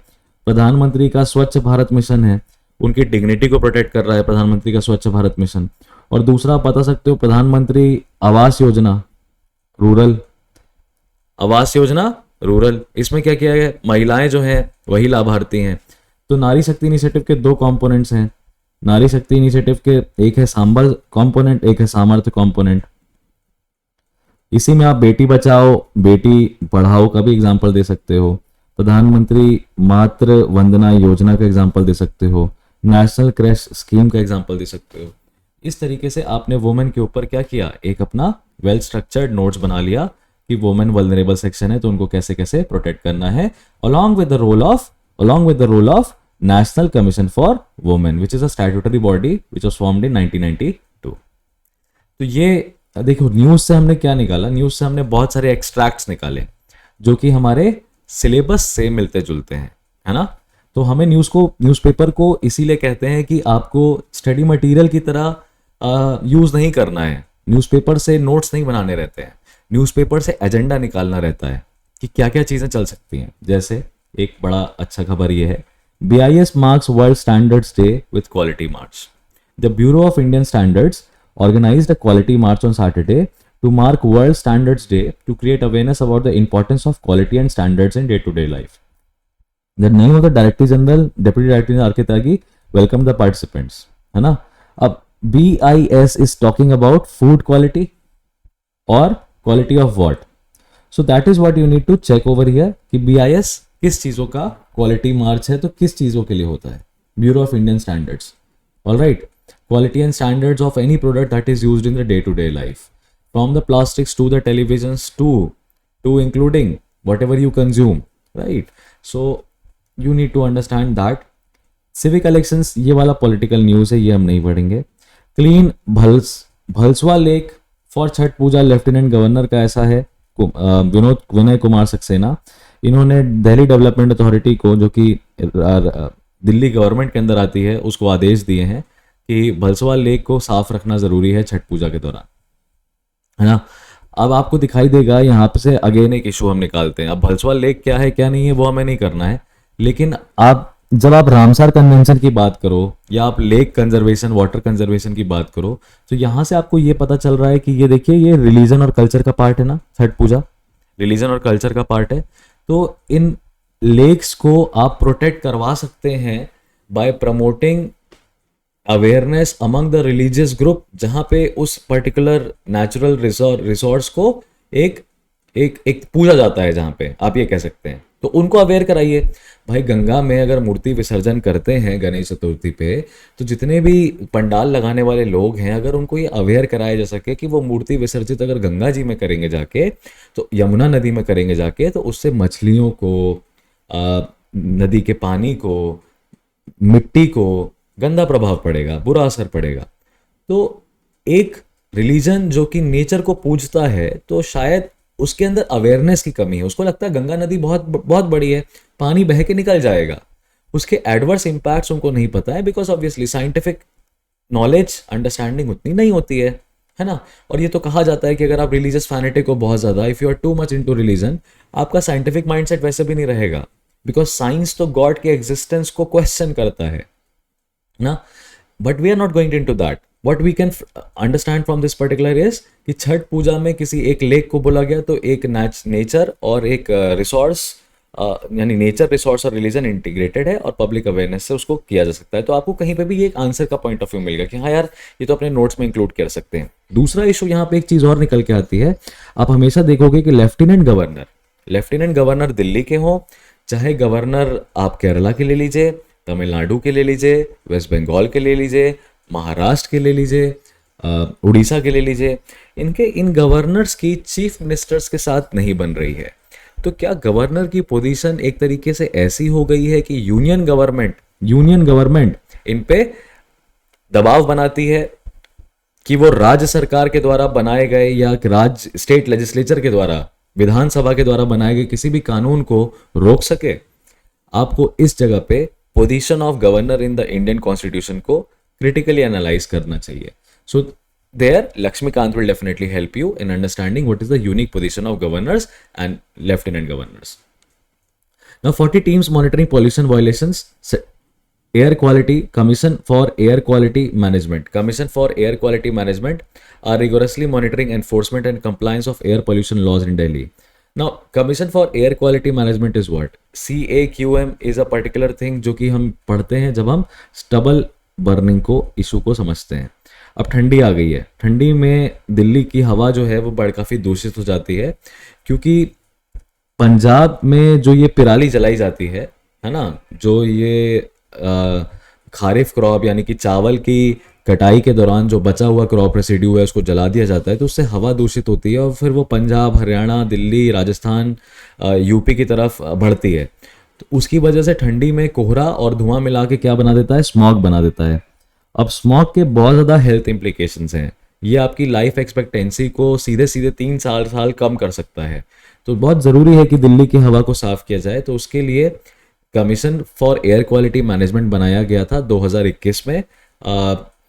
प्रधानमंत्री का स्वच्छ भारत मिशन है, उनकी डिग्निटी को प्रोटेक्ट कर रहा है प्रधानमंत्री का स्वच्छ भारत मिशन। और दूसरा आप बता सकते हो प्रधानमंत्री आवास योजना रूरल, आवास योजना रूरल, इसमें क्या किया गया, महिलाएं जो हैं वही लाभार्थी हैं। तो नारी शक्ति इनिशिएटिव के दो कंपोनेंट्स हैं, नारी शक्ति इनिशिएटिव के एक है सांबल कंपोनेंट, एक है सामर्थ्य कंपोनेंट। इसी में आप बेटी बचाओ बेटी पढ़ाओ का भी एग्जाम्पल दे सकते हो, प्रधानमंत्री मातृ वंदना योजना का एग्जाम्पल दे सकते हो, नेशनल क्रैश स्कीम का एग्जाम्पल दे सकते हो। इस तरीके से आपने वुमेन के ऊपर क्या किया, एक अपना वेल स्ट्रक्चर्ड नोट्स बना लिया कि वुमेन वल्नरेबल सेक्शन है तो उनको कैसे कैसे प्रोटेक्ट करना है, along with the role of National Commission for Women, which is a statutory body which was formed in 1992। तो ये देखो न्यूज से हमने क्या निकाला, न्यूज से हमने बहुत सारे एक्सट्रैक्ट्स निकाले जो कि हमारे सिलेबस से मिलते जुलते हैं, है ना। तो हमें न्यूज़पेपर को इसीलिए कहते हैं कि आपको स्टडी मटेरियल की तरह यूज नहीं करना है, न्यूज़पेपर से नोट्स नहीं बनाने रहते हैं, न्यूज़पेपर से एजेंडा निकालना रहता है कि क्या क्या चीजें चल सकती हैं। जैसे एक बड़ा अच्छा खबर ये है, BIS marks World Standards Day with Quality March. The Bureau of Indian Standards organized a quality march on Saturday to mark World Standards Day to create awareness about the importance of quality and standards in day-to-day life. The name of the Director General, Deputy Director General R.K. Tyagi, welcomed the participants. है ना। अब BIS is talking about food quality or quality of what? So that is what you need to check over here कि BIS किस चीजों का quality मार्च है, तो किस चीजों के लिए होता है, bureau of Indian standards. Alright, quality and standards of any product that is used in the day to day life, from the plastics to the televisions to including whatever you consume, right. So you need to understand that. Civic elections, ये वाला political news है, ये हम नहीं पढ़ेंगे। Clean Bhalswa lake for Chhath Puja, lieutenant governor का ऐसा है विनय कुमार सक्सेना। इन्होंने दिल्ली डेवलपमेंट अथॉरिटी को, जो कि दिल्ली गवर्नमेंट के अंदर आती है, उसको आदेश दिए हैं कि भलसवा लेक को साफ रखना जरूरी है छठ पूजा के दौरान, है ना। अब आपको दिखाई देगा यहाँ पे से अगेन एक इशू हम निकालते हैं। अब भलसवा लेक क्या है क्या नहीं है वो हमें नहीं करना है, लेकिन जब आप रामसर कन्वेंशन की बात करो या आप लेक कंजर्वेशन, वाटर कंजर्वेशन की बात करो, तो यहाँ से आपको ये पता चल रहा है कि ये देखिए, ये रिलीजन और कल्चर का पार्ट है ना, छठ पूजा रिलीजन और कल्चर का पार्ट है। तो इन लेक्स को आप प्रोटेक्ट करवा सकते हैं bye promoting awareness among the religious group, जहां पे उस पर्टिकुलर नेचुरल रिसोर्स को एक पूजा जाता है, जहां पे आप ये कह सकते हैं, तो उनको अवेयर कराइए। भाई गंगा में अगर मूर्ति विसर्जन करते हैं गणेश चतुर्थी पे, तो जितने भी पंडाल लगाने वाले लोग हैं, अगर उनको ये अवेयर कराया जा सके कि वो मूर्ति विसर्जित अगर गंगा जी में करेंगे जाके, तो यमुना नदी में करेंगे जाके, तो उससे मछलियों को, नदी के पानी को, मिट्टी को गंदा प्रभाव पड़ेगा, बुरा असर पड़ेगा। तो एक रिलीजन जो कि नेचर को पूजता है, तो शायद उसके अंदर अवेयरनेस की कमी है, उसको लगता है गंगा नदी बहुत बहुत बड़ी है, पानी बह के निकल जाएगा, उसके एडवर्स इंपैक्ट्स उनको नहीं पता है, because obviously scientific knowledge, understanding उतनी नहीं होती है ना। और ये तो कहा जाता है कि अगर आप रिलीजियस फैनेटिक हो बहुत ज्यादा, if you are too much into religion, आपका साइंटिफिक माइंडसेट वैसे भी नहीं रहेगा, बिकॉज साइंस तो गॉड के एग्जिस्टेंस को क्वेश्चन करता है ना। But we are not going into that. What we can understand from this particular is कि छठ पूजा में किसी एक लेक को बोला गया, तो एक नेचर और एक रिसोर्स, यानी नेचर, रिसोर्स और रिलीजन इंटीग्रेटेड है, और पब्लिक अवेयरनेस से उसको किया जा सकता है। तो आपको कहीं पे भी ये एक आंसर का पॉइंट ऑफ व्यू मिलेगा कि हाँ यार, ये तो अपने नोट्स में इंक्लूड कर सकते हैं। दूसरा इशू यहाँ पे एक चीज और निकल के आती है, आप हमेशा देखोगे कि लेफ्टिनेंट गवर्नर दिल्ली के हों, चाहे गवर्नर आप केरला के ले लीजिए, तमिलनाडु के ले लीजिए, वेस्ट बंगाल के ले लीजिए, महाराष्ट्र के ले लीजिए, उड़ीसा के ले लीजिए, इन गवर्नर्स की चीफ मिनिस्टर्स के साथ नहीं बन रही है। तो क्या गवर्नर की पोजीशन एक तरीके से ऐसी हो गई है कि यूनियन गवर्नमेंट इन पे दबाव बनाती है कि वो राज्य सरकार के द्वारा बनाए गए या स्टेट लेजिस्लेचर के द्वारा, विधानसभा के द्वारा बनाए गए किसी भी कानून को रोक सके? आपको इस जगह पे position of governor in the Indian constitution को क्रिटिकली एनालाइज करना चाहिए। So there Lakshmikant will definitely help you in understanding what is the unique position of governors and lieutenant governors. Now 40 teams monitoring pollution violations, Air Quality Commission for Air Quality Management are rigorously monitoring enforcement and compliance of air pollution laws in Delhi. Now Commission for Air Quality Management is what? CAQM is a particular thing जो कि हम पढ़ते हैं जब हम burning को issue को समझते हैं। अब ठंडी आ गई है, ठंडी में दिल्ली की हवा जो है वो बड़ काफ़ी दूषित हो जाती है, क्योंकि पंजाब में जो ये पिराली जलाई जाती है ना, जो ये खारिफ क्रॉप यानी कि चावल की कटाई के दौरान जो बचा हुआ क्रॉप रेसिड्यू है उसको जला दिया जाता है, तो उससे हवा दूषित होती है और फिर वो पंजाब, हरियाणा, दिल्ली, राजस्थान, यूपी की तरफ बढ़ती है। तो उसकी वजह से ठंडी में कोहरा और धुआं मिला के क्या बना देता है, स्मॉग बना देता है। अब स्मॉग के बहुत ज़्यादा हेल्थ इम्प्लीकेशंस हैं, ये आपकी लाइफ एक्सपेक्टेंसी को सीधे सीधे 3 साल कम कर सकता है। तो बहुत ज़रूरी है कि दिल्ली की हवा को साफ़ किया जाए। तो उसके लिए commission for air quality management बनाया गया था 2021 में।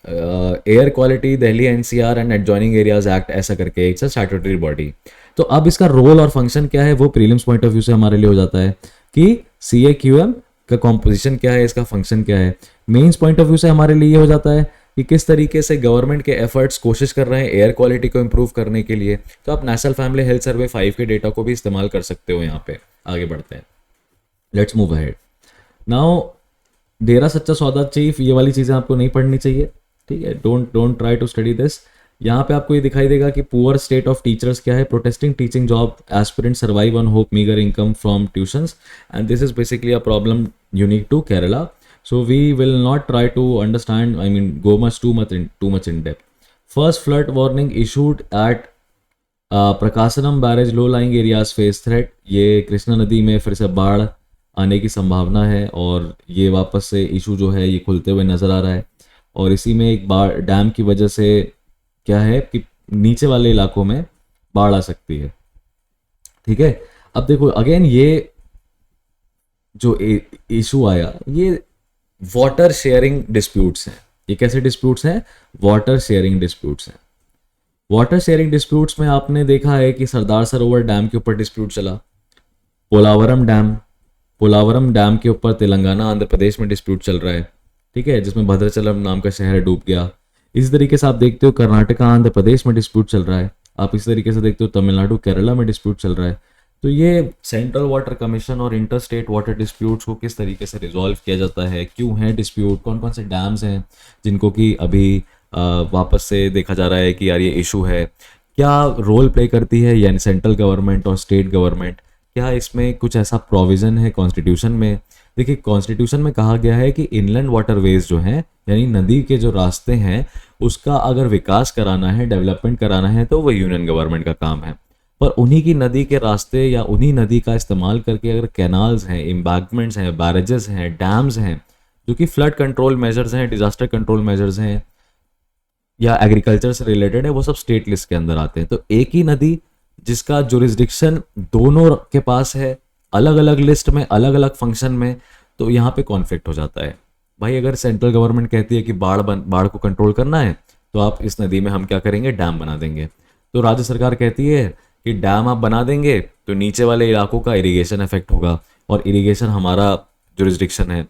Air quality Delhi NCR and adjoining areas act ऐसा करके एक स्टैट्यूटरी बॉडी। तो अब इसका रोल और फंक्शन क्या है वो प्रीलिम्स पॉइंट ऑफ व्यू से हमारे लिए हो जाता है कि CAQM का कॉम्पोजिशन क्या है, इसका फंक्शन क्या है। मेंस पॉइंट ऑफ व्यू से हमारे लिए ये हो जाता है कि किस तरीके से गवर्नमेंट के एफर्ट्स कोशिश कर रहे हैं एयर क्वालिटी को इम्प्रूव करने के लिए। तो आप नेशनल फैमिली हेल्थ सर्वे 5 के डेटा को भी इस्तेमाल कर सकते हो। यहाँ पे आगे बढ़ते हैं, लेट्स मूव अहेड नाउ। डेरा सच्चा सौदा चीफ, ये वाली चीज़ें आपको नहीं पढ़नी चाहिए, ठीक है। Don't try to study this. यहाँ पे आपको ये दिखाई देगा कि पुअर स्टेट ऑफ टीचर्स क्या है, protesting teaching job aspirant survive on hope meagre income from tuitions, and this is basically a problem unique to Kerala. So we will not try to understand, I mean, go too much in depth. First flood warning issued at Prakasam barrage, low lying areas face threat. ये कृष्णा नदी में फिर से बाढ़ आने की संभावना है और ये वापस से इशू जो है ये खुलते हुए नज़र आ रहा है। और इसी में एक बाढ़ डैम की वजह से क्या है कि नीचे वाले इलाकों में बाढ़ आ सकती है, ठीक है। अब देखो अगेन ये जो इशू आया ये वाटर शेयरिंग डिस्प्यूट्स हैं। ये कैसे डिस्प्यूट्स हैं, वाटर शेयरिंग डिस्प्यूट्स हैं। वाटर शेयरिंग डिस्प्यूट्स में आपने देखा है कि सरदार सरोवर डैम के ऊपर डिस्प्यूट चला, पोलावरम डैम के ऊपर तेलंगाना आंध्र प्रदेश में डिस्प्यूट चल रहा है, ठीक है, जिसमें भद्राचलम नाम का शहर डूब गया। इसी तरीके से आप देखते हो कर्नाटका आंध्र प्रदेश में डिस्प्यूट चल रहा है। आप इस तरीके से देखते हो तमिलनाडु केरला में डिस्प्यूट चल रहा है। तो ये सेंट्रल वाटर कमीशन और इंटर स्टेट वाटर डिस्प्यूट्स को किस तरीके से रिजॉल्व किया जाता है, क्यों है डिस्प्यूट, कौन कौन से डैम्स हैं जिनको कि अभी वापस से देखा जा रहा है कि यार ये इशू है, क्या रोल प्ले करती है यानी सेंट्रल गवर्नमेंट और स्टेट गवर्नमेंट, क्या इसमें कुछ ऐसा प्रोविज़न है कॉन्स्टिट्यूशन में। देखिए कॉन्स्टिट्यूशन में कहा गया है कि इनलैंड वाटरवेज जो हैं यानी नदी के जो रास्ते हैं उसका अगर विकास कराना है, डेवलपमेंट कराना है तो वो यूनियन गवर्नमेंट का काम है। पर उन्हीं की नदी के रास्ते या उन्हीं नदी का इस्तेमाल करके अगर कैनाल्स हैं, एम्बैंकमेंट्स हैं, बैरेजेस हैं, डैम्स हैं जो कि फ्लड कंट्रोल मेजर्स हैं, डिजास्टर कंट्रोल मेजर्स हैं या एग्रीकल्चर से रिलेटेड है, वो सब स्टेट लिस्ट के अंदर आते हैं। तो एक ही नदी जिसका जुरिस्डिक्शन दोनों के पास है, अलग अलग लिस्ट में, अलग अलग फंक्शन में, तो यहाँ पे कॉन्फ्लिक्ट हो जाता है। भाई अगर सेंट्रल गवर्नमेंट कहती है कि बाढ़ को कंट्रोल करना है तो आप इस नदी में हम क्या करेंगे, डैम बना देंगे। तो राज्य सरकार कहती है कि डैम आप बना देंगे तो नीचे वाले इलाकों का इरिगेशन इफेक्ट होगा और इरिगेशन हमारा जुरिस्डिक्शन है।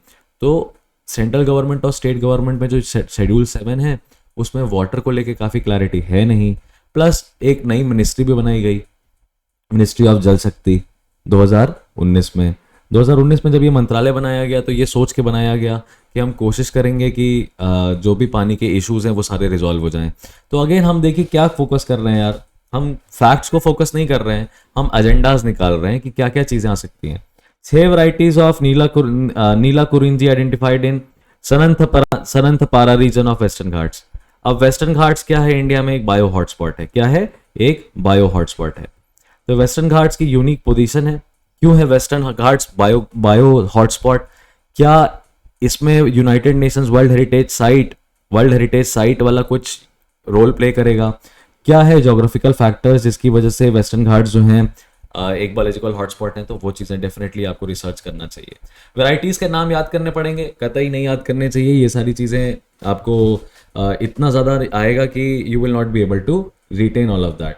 तो सेंट्रल गवर्नमेंट और स्टेट गवर्नमेंट में जो शेड्यूल 7 है उसमें वाटर को लेके काफ़ी क्लैरिटी है नहीं। प्लस एक नई मिनिस्ट्री भी बनाई गई, मिनिस्ट्री ऑफ जल शक्ति 2019 में। 2019 में जब ये मंत्रालय बनाया गया तो ये सोच के बनाया गया कि हम कोशिश करेंगे कि जो भी पानी के इश्यूज हैं वो सारे रिजॉल्व हो जाएं। तो अगेन हम देखिए क्या फोकस कर रहे हैं यार, हम फैक्ट्स को फोकस नहीं कर रहे हैं, हम एजेंडाज निकाल रहे हैं कि क्या क्या चीज़ें आ सकती हैं। 6 varieties of Neela Kurinji identified in Santhanpara region of western Ghats. अब वेस्टर्न घाट्स क्या है, इंडिया में एक बायो हॉटस्पॉट है। क्या है, एक बायो हॉटस्पॉट है। तो वेस्टर्न घाट्स की यूनिक पोजीशन है। क्यों है वेस्टर्न घाट्स बायो हॉटस्पॉट? क्या इसमें United Nations world heritage site वाला कुछ रोल प्ले करेगा? क्या है ज्योग्राफिकल फैक्टर्स जिसकी वजह से वेस्टर्न घाट्स जो हैं एक बायोलॉजिकल हॉटस्पॉट हैं? तो वो चीज़ें डेफिनेटली आपको रिसर्च करना चाहिए। वैरायटीज़ के नाम याद करने पड़ेंगे, कतई नहीं याद करने चाहिए। ये सारी चीज़ें आपको इतना ज़्यादा आएगा कि you will not be able to retain all of that.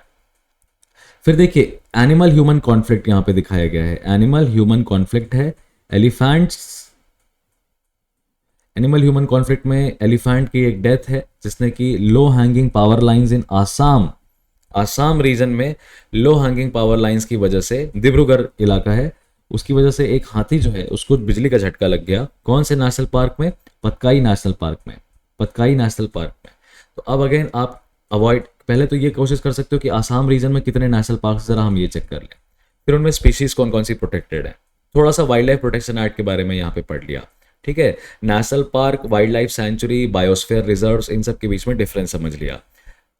फिर देखिए एनिमल ह्यूमन कॉन्फ्लिक्ट यहाँ पे दिखाया गया है। एनिमल ह्यूमन कॉन्फ्लिक्ट है एनिमल ह्यूमन कॉन्फ्लिक्ट में एलिफेंट की एक डेथ है जिसने कि low hanging power lines in Assam region में लो हैंगिंग पावर लाइंस की वजह से, डिब्रूगढ़ इलाका है, उसकी वजह से एक हाथी जो है उसको बिजली का झटका लग गया। कौन से नेशनल पार्क में? पतकाई नेशनल पार्क में। पतकाई नेशनल पार्क में। तो अब अगेन आप अवॉइड, पहले तो ये कोशिश कर सकते हो कि आसाम रीजन में कितने नेशनल पार्क, ज़रा हम ये चेक कर लें। फिर उनमें स्पीशीज़ कौन कौन सी प्रोटेक्टेड है, थोड़ा सा वाइल्ड लाइफ प्रोटेक्शन एक्ट के बारे में यहाँ पे पढ़ लिया, ठीक है। National park, wildlife sanctuary, biosphere reserves, इन सब के बीच में डिफरेंस समझ लिया।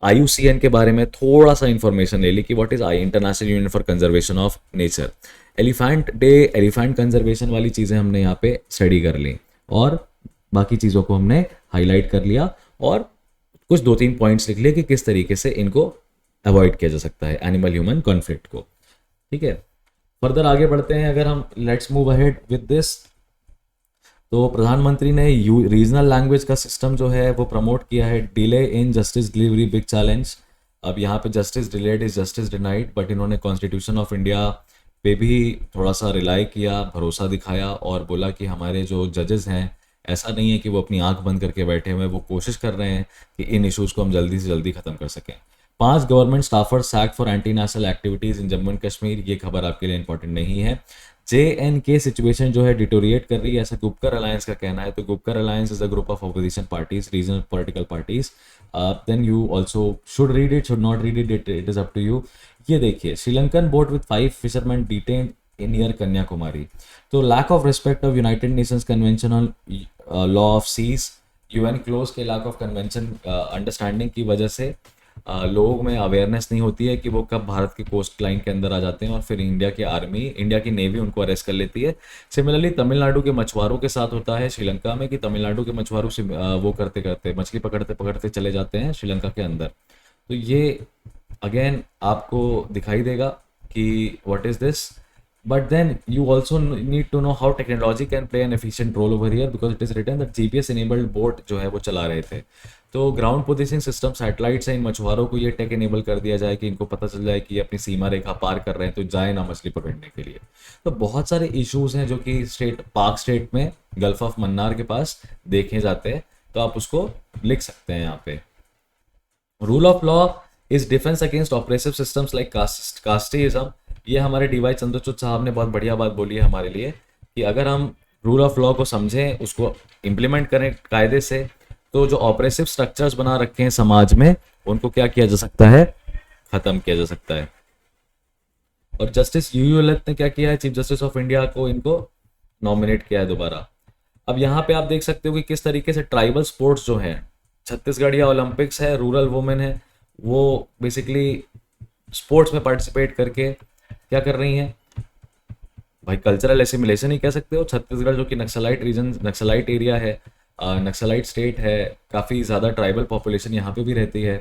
IUCN के बारे में थोड़ा सा इंफॉर्मेशन ले ली कि what is I, international union for conservation of nature. Elephant day, elephant conservation वाली चीज़ें हमने यहाँ पे स्टडी कर ली, और बाकी चीज़ों को हमने हाईलाइट कर लिया, और कुछ 2-3 पॉइंट्स लिख लिए कि किस तरीके से इनको अवॉइड किया जा सकता है, एनिमल ह्यूमन कॉन्फ्लिक्ट को, ठीक है। फर्दर आगे बढ़ते हैं, अगर हम let's move ahead with this. तो प्रधानमंत्री ने रीजनल लैंग्वेज का सिस्टम जो है वो प्रमोट किया है। Delay in justice delivery big challenge. अब यहाँ पे justice delayed is justice denied, but इन्होंने कॉन्स्टिट्यूशन ऑफ इंडिया पे भी थोड़ा सा रिलाई किया, भरोसा दिखाया, और बोला कि हमारे जो जजेस हैं, ऐसा नहीं है कि वो अपनी आंख बंद करके बैठे हुए हैं, वो कोशिश कर रहे हैं कि इन इश्यूज़ को हम जल्दी से जल्दी ख़त्म कर सकें। 5 government staffer sack for anti national activities in Jammu and Kashmir. ये खबर आपके लिए इंपॉर्टेंट नहीं है। JNK सिचुएशन जो है डिटोरिएट कर रही है, ऐसा गुपकर अलायंस का कहना है। तो Gupkar alliance is a group of opposition parties, regional political parties. Then you also should read it, should not read it, it is up to you. ये देखिए, Sri Lankan boat with 5 fisherman detained in near Kanyakumari. तो lack of respect of United Nations convention on law of seas, UN close के lack of convention understanding की वजह से लोगों में awareness नहीं होती है कि वो कब भारत की कोस्ट लाइन के अंदर आ जाते हैं, और फिर इंडिया की आर्मी, इंडिया की नेवी उनको अरेस्ट कर लेती है। सिमिलरली तमिलनाडु के मछुआरों के साथ होता है श्रीलंका में, कि तमिलनाडु के मछुआरों से वो करते करते, मछली पकड़ते पकड़ते चले जाते हैं श्रीलंका के अंदर। तो ये अगेन आपको दिखाई देगा कि what is this. But then you also need to know how technology can play an efficient role over here, because it is written that GPS enabled boat जो है वो चला रहे थे। तो ग्राउंड पोजिशनिंग सिस्टम सैटेलाइट से इन मछुआरों को ये टेक इनेबल कर दिया जाए कि इनको पता चल जाए कि ये अपनी सीमा रेखा पार कर रहे हैं, तो जाए ना मछली पकड़ने के लिए। तो बहुत सारे इश्यूज हैं जो कि पाक स्टेट में, गल्फ ऑफ मन्नार के पास देखे जाते हैं, तो आप उसको लिख सकते हैं यहाँ पे। Rule of law is defence against oppressive systems like casteism. ये हमारे DY चंद्रचूड़ साहब ने बहुत बढ़िया बात बोली है हमारे लिए, कि अगर हम रूल ऑफ लॉ को समझें, उसको इम्प्लीमेंट करें कायदे से, तो जो ऑपरेसिव स्ट्रक्चर्स बना रखे हैं समाज में, उनको क्या किया जा सकता है, खत्म किया जा सकता है। और जस्टिस UU ललित ने क्या किया है, चीफ जस्टिस ऑफ इंडिया को इनको नॉमिनेट किया है दोबारा। अब यहाँ पे आप देख सकते हो कि किस तरीके से ट्राइबल स्पोर्ट्स जो हैं, छत्तीसगढ़ या ओलंपिक्स है, रूरल वुमेन है, वो बेसिकली स्पोर्ट्स में पार्टिसिपेट करके क्या कर रही हैं भाई, कल्चरल एसिमिलेशन ही कह सकते हो। छत्तीसगढ़ जो कि नक्सलाइट रीजन, नक्सलाइट एरिया है, नक्सलाइट स्टेट है, काफ़ी ज़्यादा ट्राइबल पॉपुलेशन यहाँ पे भी रहती है।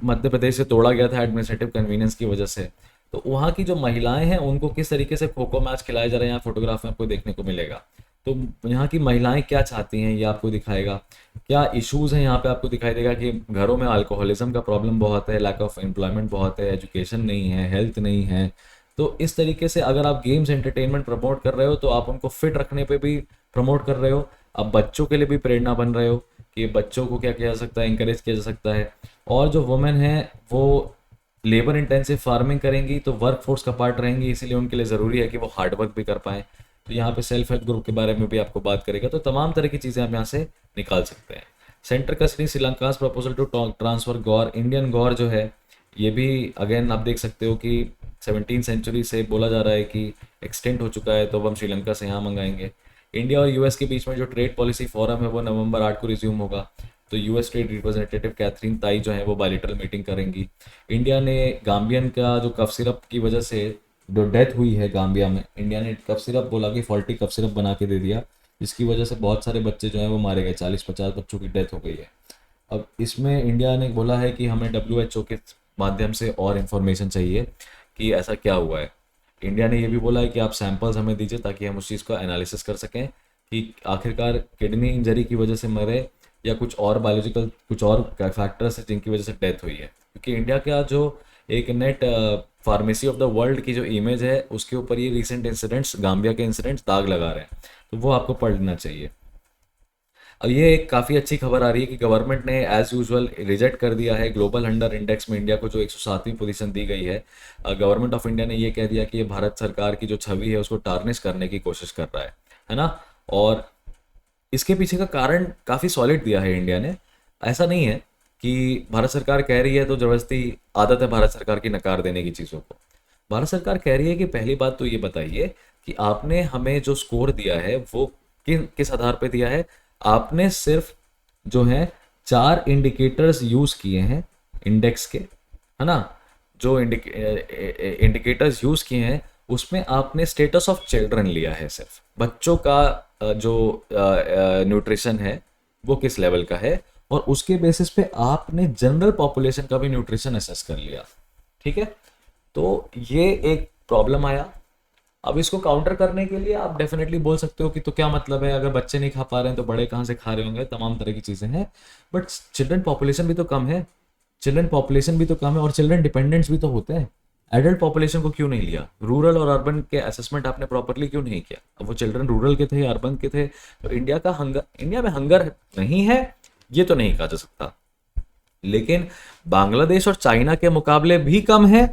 मध्य प्रदेश से तोड़ा गया था एडमिनिस्ट्रेटिव कन्वीनियंस की वजह से। तो वहाँ की जो महिलाएं हैं, उनको किस तरीके से खो खो मैच खिलाए जा रहे हैं, यहाँ फोटोग्राफ में आपको देखने को मिलेगा। तो यहाँ की महिलाएं क्या चाहती हैं ये आपको दिखाएगा, क्या इश्यूज़ हैं यहाँ पे आपको दिखाई देगा कि घरों में अल्कोहलिज्म का प्रॉब्लम बहुत है, लैक ऑफ एम्प्लॉयमेंट बहुत है, एजुकेशन नहीं है, हेल्थ नहीं है। तो इस तरीके से अगर आप गेम्स एंटरटेनमेंट प्रमोट कर रहे हो, तो आप उनको फिट रखने पे भी प्रमोट कर रहे हो, आप बच्चों के लिए भी प्रेरणा बन रहे हो कि बच्चों को क्या किया जा सकता है, इंकरेज किया जा सकता है। और जो वुमेन है वो लेबर इंटेंसिव फार्मिंग करेंगी, तो वर्क फोर्स का पार्ट रहेंगी, इसीलिए उनके लिए ज़रूरी है कि वो हार्ड वर्क भी कर पाएँ। तो यहाँ पे सेल्फ हेल्प ग्रुप के बारे में भी आपको बात करेगा। तो तमाम तरह की चीज़ें आप यहाँ से निकाल सकते हैं। Centre custody Sri Lanka's proposal to transfer gaur, Indian gaur जो है, ये भी अगेन आप देख सकते हो कि 17वीं सेंचुरी से बोला जा रहा है कि एक्सटेंट हो चुका है, तो अब हम श्रीलंका से यहाँ मंगाएंगे। इंडिया और US के बीच में जो ट्रेड पॉलिसी फोरम है वो नवंबर 8 को रिज्यूम होगा। तो US ट्रेड रिप्रेजेंटेटिव कैथरीन ताई जो है वो बायलैटरल मीटिंग करेंगी। इंडिया ने गाम्बियन का जो कफ सिरप की वजह से जो डेथ हुई है गाम्बिया में, इंडिया ने कफ सिरप बोला कि फॉल्टी कफ सिरप बना के दे दिया, जिसकी वजह से बहुत सारे बच्चे जो हैं वो मारे गए, 40-50 बच्चों की डेथ हो गई है। अब इसमें इंडिया ने बोला है कि हमें WHO के माध्यम से और इन्फॉर्मेशन चाहिए कि ऐसा क्या हुआ है। इंडिया ने ये भी बोला है कि आप सैंपल्स हमें दीजिए ताकि हम उस चीज़ का एनालिसिस कर सकें कि आखिरकार किडनी इंजरी की वजह से मरे या कुछ और बायोलॉजिकल कुछ और फैक्टर्स हैं जिनकी वजह से डेथ हुई है। क्योंकि इंडिया का जो एक net pharmacy of the world की जो इमेज है, उसके ऊपर ये रिसेंट इंसिडेंट्स, गाम्बिया के इंसिडेंट्स दाग लगा रहे हैं, तो वो आपको पढ़ लेना चाहिए। अब ये एक काफ़ी अच्छी खबर आ रही है कि गवर्नमेंट ने एज़ यूजुअल रिजेक्ट कर दिया है ग्लोबल हंगर इंडेक्स में इंडिया को जो 107वीं पोजीशन दी गई है। गवर्नमेंट ऑफ इंडिया ने ये कह दिया कि ये भारत सरकार की जो छवि है उसको टार्निश करने की कोशिश कर रहा है ना। और इसके पीछे का कारण काफ़ी सॉलिड दिया है इंडिया ने। ऐसा नहीं है कि भारत सरकार कह रही है तो ज़बरदस्ती, आदत है भारत सरकार की नकार देने की चीज़ों को। भारत सरकार कह रही है कि पहली बात तो ये बताइए कि आपने हमें जो स्कोर दिया है वो किस आधार पे दिया है। आपने सिर्फ जो है 4 इंडिकेटर्स यूज़ किए हैं इंडेक्स के, है ना। जो इंडिकेटर्स यूज़ किए हैं उसमें आपने स्टेटस ऑफ चिल्ड्रन लिया है, सिर्फ बच्चों का जो न्यूट्रिशन है वो किस लेवल का है, और उसके बेसिस पे आपने जनरल पॉपुलेशन का भी न्यूट्रिशन असेस कर लिया। ठीक है, तो ये एक प्रॉब्लम आया। अब इसको काउंटर करने के लिए आप डेफिनेटली बोल सकते हो कि तो क्या मतलब है, अगर बच्चे नहीं खा पा रहे हैं तो बड़े कहाँ से खा रहे होंगे, तमाम तरह की चीज़ें हैं। बट चिल्ड्रन पॉपुलेशन भी तो कम है, चिल्ड्रन पॉपुलेशन भी तो कम है, और चिल्ड्रन डिपेंडेंट्स भी तो होते हैं। एडल्ट पॉपुलेशन को क्यों नहीं लिया? रूरल और अर्बन के असेसमेंट आपने प्रॉपरली क्यों नहीं किया? अब वो चिल्ड्रन रूरल के थे या अर्बन के थे, तो इंडिया में हंगर नहीं है ये तो नहीं कहा जा सकता, लेकिन बांग्लादेश और चाइना के मुकाबले भी कम है,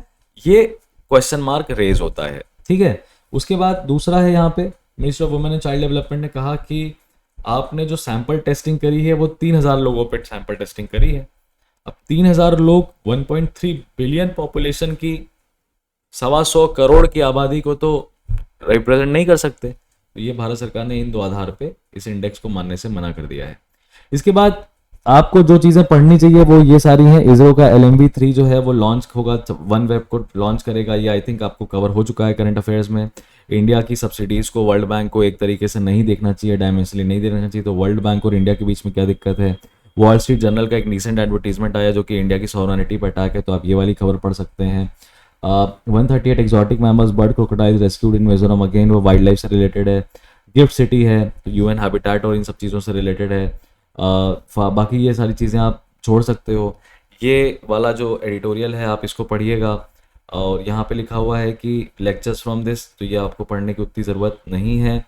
ये क्वेश्चन मार्क रेज होता है। ठीक है, उसके बाद दूसरा है यहाँ पे minister of women and child development ने कहा कि आपने जो सैंपल टेस्टिंग करी है वो 3000 लोगों पे सैंपल टेस्टिंग करी है। अब 3000 लोग 1.3 बिलियन पॉपुलेशन की 125 करोड़ की आबादी को तो रिप्रेजेंट नहीं कर सकते। तो ये भारत सरकार ने इन 2 आधार पे इस इंडेक्स को मानने से मना कर दिया है। इसके बाद आपको जो चीज़ें पढ़नी चाहिए वो ये सारी हैं। इसरो का LMV-3 जो है वो लॉन्च होगा, वन वेब को लॉन्च करेगा, ये आई थिंक आपको कवर हो चुका है करंट अफेयर्स में। इंडिया की सब्सिडीज़ को वर्ल्ड बैंक को एक तरीके से नहीं देखना चाहिए, डायमेंशनली नहीं देखना चाहिए। तो वर्ल्ड बैंक और इंडिया के बीच में क्या दिक्कत है? वॉल स्ट्रीट जर्नल का एक रीसेंट एडवर्टीजमेंट आया जो कि इंडिया की सॉवरेनिटी पर अटैक है, तो आप ये वाली खबर पढ़ सकते हैं। 138 exotic mammals bird crocodile rescued in Mizoram, again वो वाइल्ड लाइफ से रिलेटेड है। गिफ्ट सिटी है, UN हैबिटेट और इन सब चीज़ों से रिलेटेड है। बाकी ये सारी चीज़ें आप छोड़ सकते हो। ये वाला जो एडिटोरियल है आप इसको पढ़िएगा, और यहाँ पे लिखा हुआ है कि लेक्चर्स फ्रॉम दिस, तो ये आपको पढ़ने की उतनी ज़रूरत नहीं है।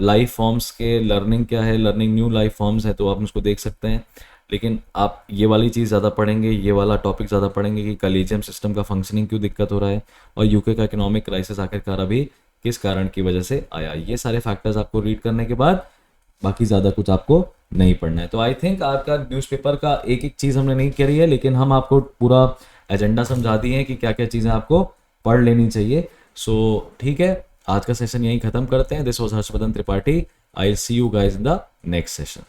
लाइफ फॉर्म्स के लर्निंग क्या है, लर्निंग न्यू लाइफ फॉर्म्स है, तो आप उसको देख सकते हैं। लेकिन आप ये वाली चीज़ ज़्यादा पढ़ेंगे, ये वाला टॉपिक ज़्यादा पढ़ेंगे कि कॉलेजियम सिस्टम का फंक्शनिंग क्यों दिक्कत हो रहा है, और यूके का इकोनॉमिक क्राइसिस आखिरकार अभी किस कारण की वजह से आया। ये सारे फैक्टर्स आपको रीड करने के बाद बाकी ज़्यादा कुछ आपको नहीं पढ़ना है। तो आई थिंक आपका न्यूज़पेपर का एक एक चीज़ हमने नहीं करी है, लेकिन हम आपको पूरा एजेंडा समझा दिए हैं कि क्या क्या चीज़ें आपको पढ़ लेनी चाहिए। सो ठीक है, आज का सेशन यहीं ख़त्म करते हैं। This was Harshvardhan Tripathi. I will see you guys in the next session.